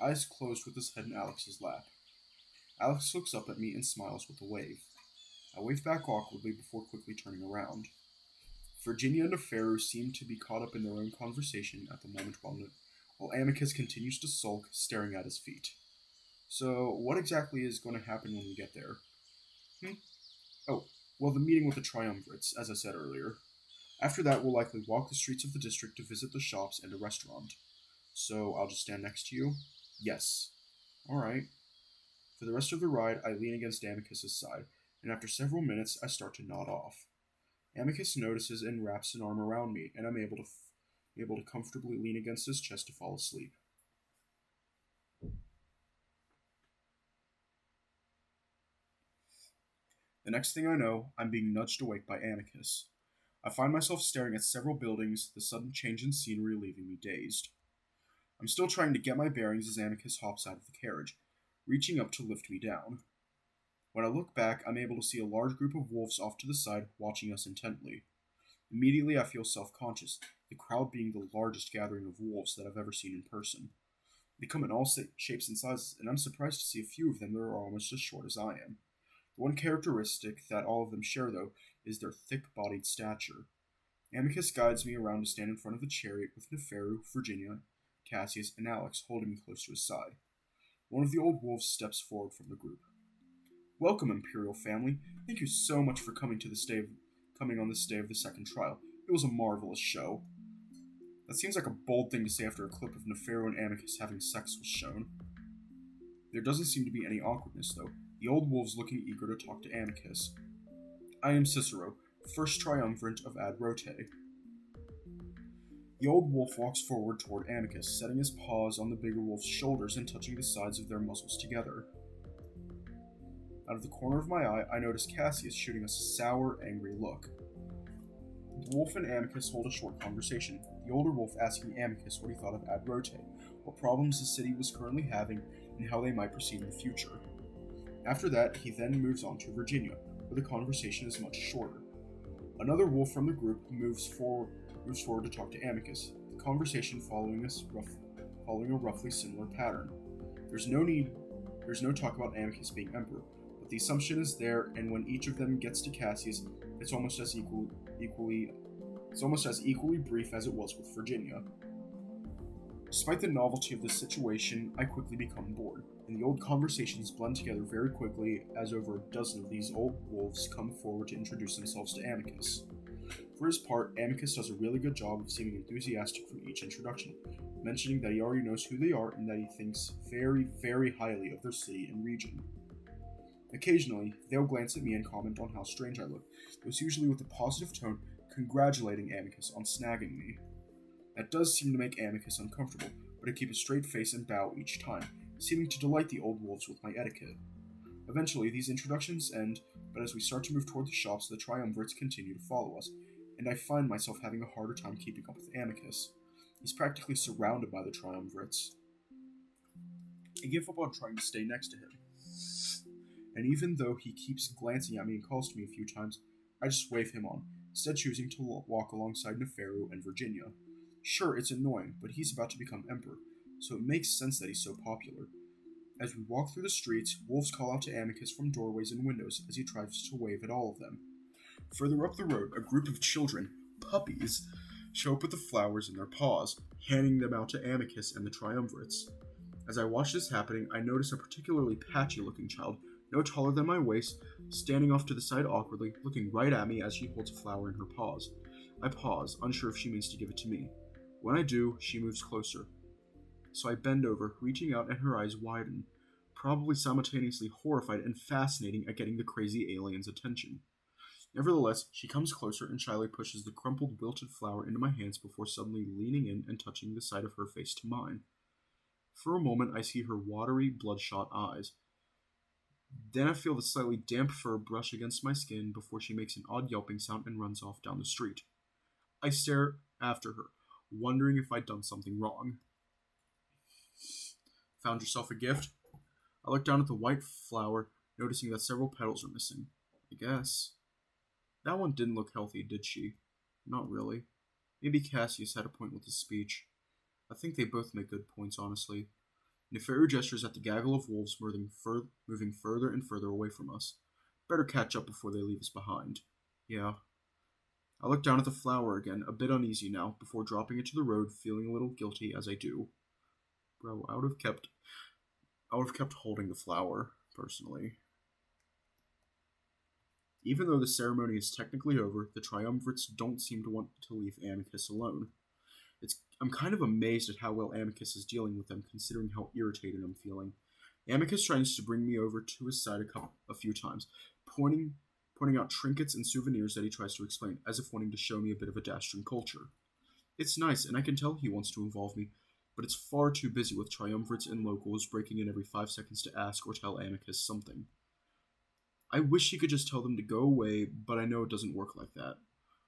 eyes closed with his head in Alex's lap. Alex looks up at me and smiles with a wave. I wave back awkwardly before quickly turning around. Virginia and Nefario seem to be caught up in their own conversation at the moment while Amicus continues to sulk, staring at his feet. So, what exactly is going to happen when we get there? Oh, well, the meeting with the triumvirates, as I said earlier. After that, we'll likely walk the streets of the district to visit the shops and a restaurant. So, I'll just stand next to you? Yes. Alright. For the rest of the ride, I lean against Amicus's side, and after several minutes, I start to nod off. Amicus notices and wraps an arm around me, and I'm able to comfortably lean against his chest to fall asleep. The next thing I know, I'm being nudged awake by Amicus. I find myself staring at several buildings, the sudden change in scenery leaving me dazed. I'm still trying to get my bearings as Amicus hops out of the carriage, reaching up to lift me down. When I look back, I'm able to see a large group of wolves off to the side, watching us intently. Immediately, I feel self-conscious, the crowd being the largest gathering of wolves that I've ever seen in person. They come in all shapes and sizes, and I'm surprised to see a few of them that are almost as short as I am. The one characteristic that all of them share, though, is their thick-bodied stature. Amicus guides me around to stand in front of the chariot with Nefario, Virginia, Cassius, and Alex holding me close to his side. One of the old wolves steps forward from the group. Welcome, Imperial family. Thank you so much for coming on this day of the second trial. It was a marvelous show. That seems like a bold thing to say after a clip of Nefario and Amicus having sex was shown. There doesn't seem to be any awkwardness, though, the old wolves looking eager to talk to Amicus. I am Cicero, first triumvirate of Ad Rote. The old wolf walks forward toward Amicus, setting his paws on the bigger wolf's shoulders and touching the sides of their muscles together. Out of the corner of my eye, I notice Cassius shooting us a sour, angry look. The wolf and Amicus hold a short conversation, the older wolf asking Amicus what he thought of Ad Rote, what problems the city was currently having, and how they might proceed in the future. After that, he then moves on to Virginia, where the conversation is much shorter. Another wolf from the group moves forward to talk to Amicus, the conversation following a roughly similar pattern. There's no talk about Amicus being emperor, but the assumption is there, and when each of them gets to Cassius, it's almost as equally brief as it was with Virginia. Despite the novelty of this situation, I quickly become bored, and the old conversations blend together very quickly as over a dozen of these old wolves come forward to introduce themselves to Amicus. For his part, Amicus does a really good job of seeming enthusiastic from each introduction, mentioning that he already knows who they are and that he thinks very, very highly of their city and region. Occasionally, they'll glance at me and comment on how strange I look, though it's usually with a positive tone, congratulating Amicus on snagging me. That does seem to make Amicus uncomfortable, but I keep a straight face and bow each time, seeming to delight the old wolves with my etiquette. Eventually, these introductions end, but as we start to move toward the shops, the triumvirates continue to follow us, and I find myself having a harder time keeping up with Amicus. He's practically surrounded by the triumvirates. I give up on trying to stay next to him. And even though he keeps glancing at me and calls to me a few times, I just wave him on, instead choosing to walk alongside Nefario and Virginia. Sure, it's annoying, but he's about to become emperor, so it makes sense that he's so popular. As we walk through the streets, wolves call out to Amicus from doorways and windows as he tries to wave at all of them. Further up the road, a group of children, puppies, show up with the flowers in their paws, handing them out to Amicus and the triumvirates. As I watch this happening, I notice a particularly patchy-looking child, no taller than my waist, standing off to the side awkwardly, looking right at me as she holds a flower in her paws. I pause, unsure if she means to give it to me. When I do, she moves closer. So I bend over, reaching out, and her eyes widen, probably simultaneously horrified and fascinating at getting the crazy alien's attention. Nevertheless, she comes closer and shyly pushes the crumpled, wilted flower into my hands before suddenly leaning in and touching the side of her face to mine. For a moment, I see her watery, bloodshot eyes. Then I feel the slightly damp fur brush against my skin before she makes an odd yelping sound and runs off down the street. I stare after her, wondering if I'd done something wrong. Found yourself a gift? I look down at the white flower, noticing that several petals are missing. I guess. That one didn't look healthy, did she? Not really. Maybe Cassius had a point with his speech. I think they both make good points, honestly. Nefario gestures at the gaggle of wolves moving further and further away from us. Better catch up before they leave us behind. Yeah. I look down at the flower again, a bit uneasy now, before dropping it to the road, feeling a little guilty as I do. Bro, I would have kept holding the flower, personally. Even though the ceremony is technically over, the triumvirates don't seem to want to leave Amicus alone. I'm kind of amazed at how well Amicus is dealing with them, considering how irritated I'm feeling. Amicus tries to bring me over to his side a few times, pointing out trinkets and souvenirs that he tries to explain, as if wanting to show me a bit of Adastran culture. It's nice, and I can tell he wants to involve me, but it's far too busy with triumvirates and locals breaking in every 5 seconds to ask or tell Amicus something. I wish he could just tell them to go away, but I know it doesn't work like that.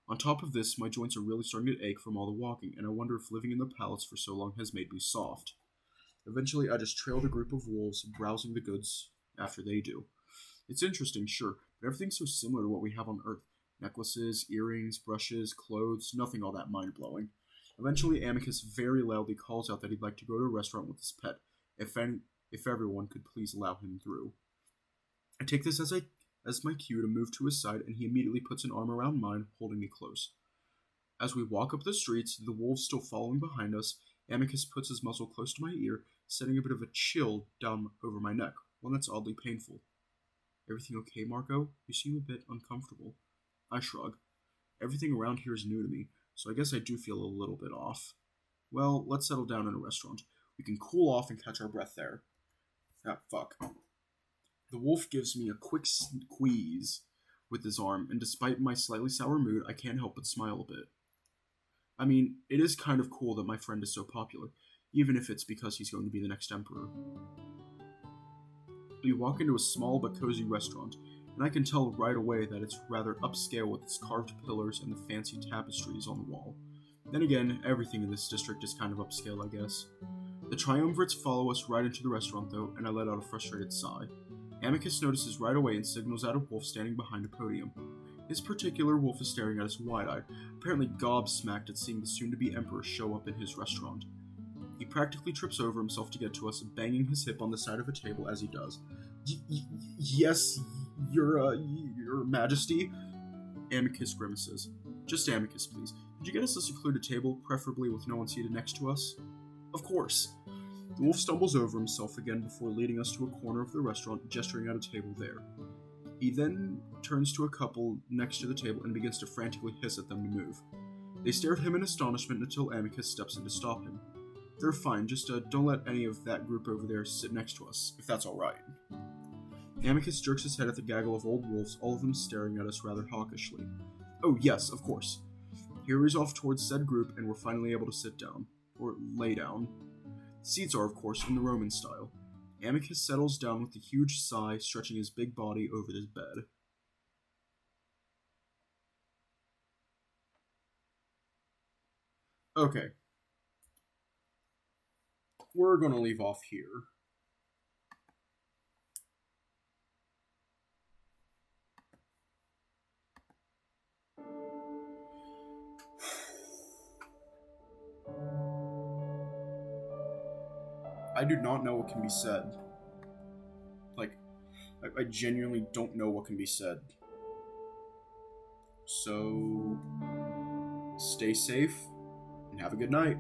On top of this, my joints are really starting to ache from all the walking, and I wonder if living in the palace for so long has made me soft. Eventually, I just trail the group of wolves, browsing the goods after they do. It's interesting, sure, but everything's so similar to what we have on Earth. Necklaces, earrings, brushes, clothes, nothing all that mind-blowing. Eventually, Amicus very loudly calls out that he'd like to go to a restaurant with his pet, if everyone could please allow him through. I take this as my cue to move to his side, and he immediately puts an arm around mine, holding me close. As we walk up the streets, the wolves still following behind us, Amicus puts his muzzle close to my ear, setting a bit of a chill down over my neck, one that's oddly painful. Everything okay, Marco? You seem a bit uncomfortable. I shrug. Everything around here is new to me, so I guess I do feel a little bit off. Well, let's settle down in a restaurant. We can cool off and catch our breath there. Ah, fuck. The wolf gives me a quick squeeze with his arm, and despite my slightly sour mood, I can't help but smile a bit. I mean, it is kind of cool that my friend is so popular, even if it's because he's going to be the next emperor. We walk into a small but cozy restaurant, and I can tell right away that it's rather upscale with its carved pillars and the fancy tapestries on the wall. Then again, everything in this district is kind of upscale, I guess. The triumvirates follow us right into the restaurant, though, and I let out a frustrated sigh. Amicus notices right away and signals out a wolf standing behind a podium. This particular wolf is staring at us wide-eyed, apparently gobsmacked at seeing the soon-to-be emperor show up in his restaurant. He practically trips over himself to get to us, banging his hip on the side of a table as he does. Yes, your majesty? Amicus grimaces. Just Amicus, please. Could you get us a secluded table, preferably with no one seated next to us? Of course. The wolf stumbles over himself again before leading us to a corner of the restaurant, gesturing at a table there. He then turns to a couple next to the table and begins to frantically hiss at them to move. They stare at him in astonishment until Amicus steps in to stop him. They're fine, just don't let any of that group over there sit next to us, if that's alright. Amicus jerks his head at the gaggle of old wolves, all of them staring at us rather hawkishly. Oh yes, of course. He hurries off towards said group, and we're finally able to sit down. Or lay down. Seats are, of course, in the Roman style. Amicus settles down with a huge sigh, stretching his big body over his bed. Okay. We're going to leave off here. I do not know what can be said. Like, I genuinely don't know what can be said. So, stay safe and have a good night.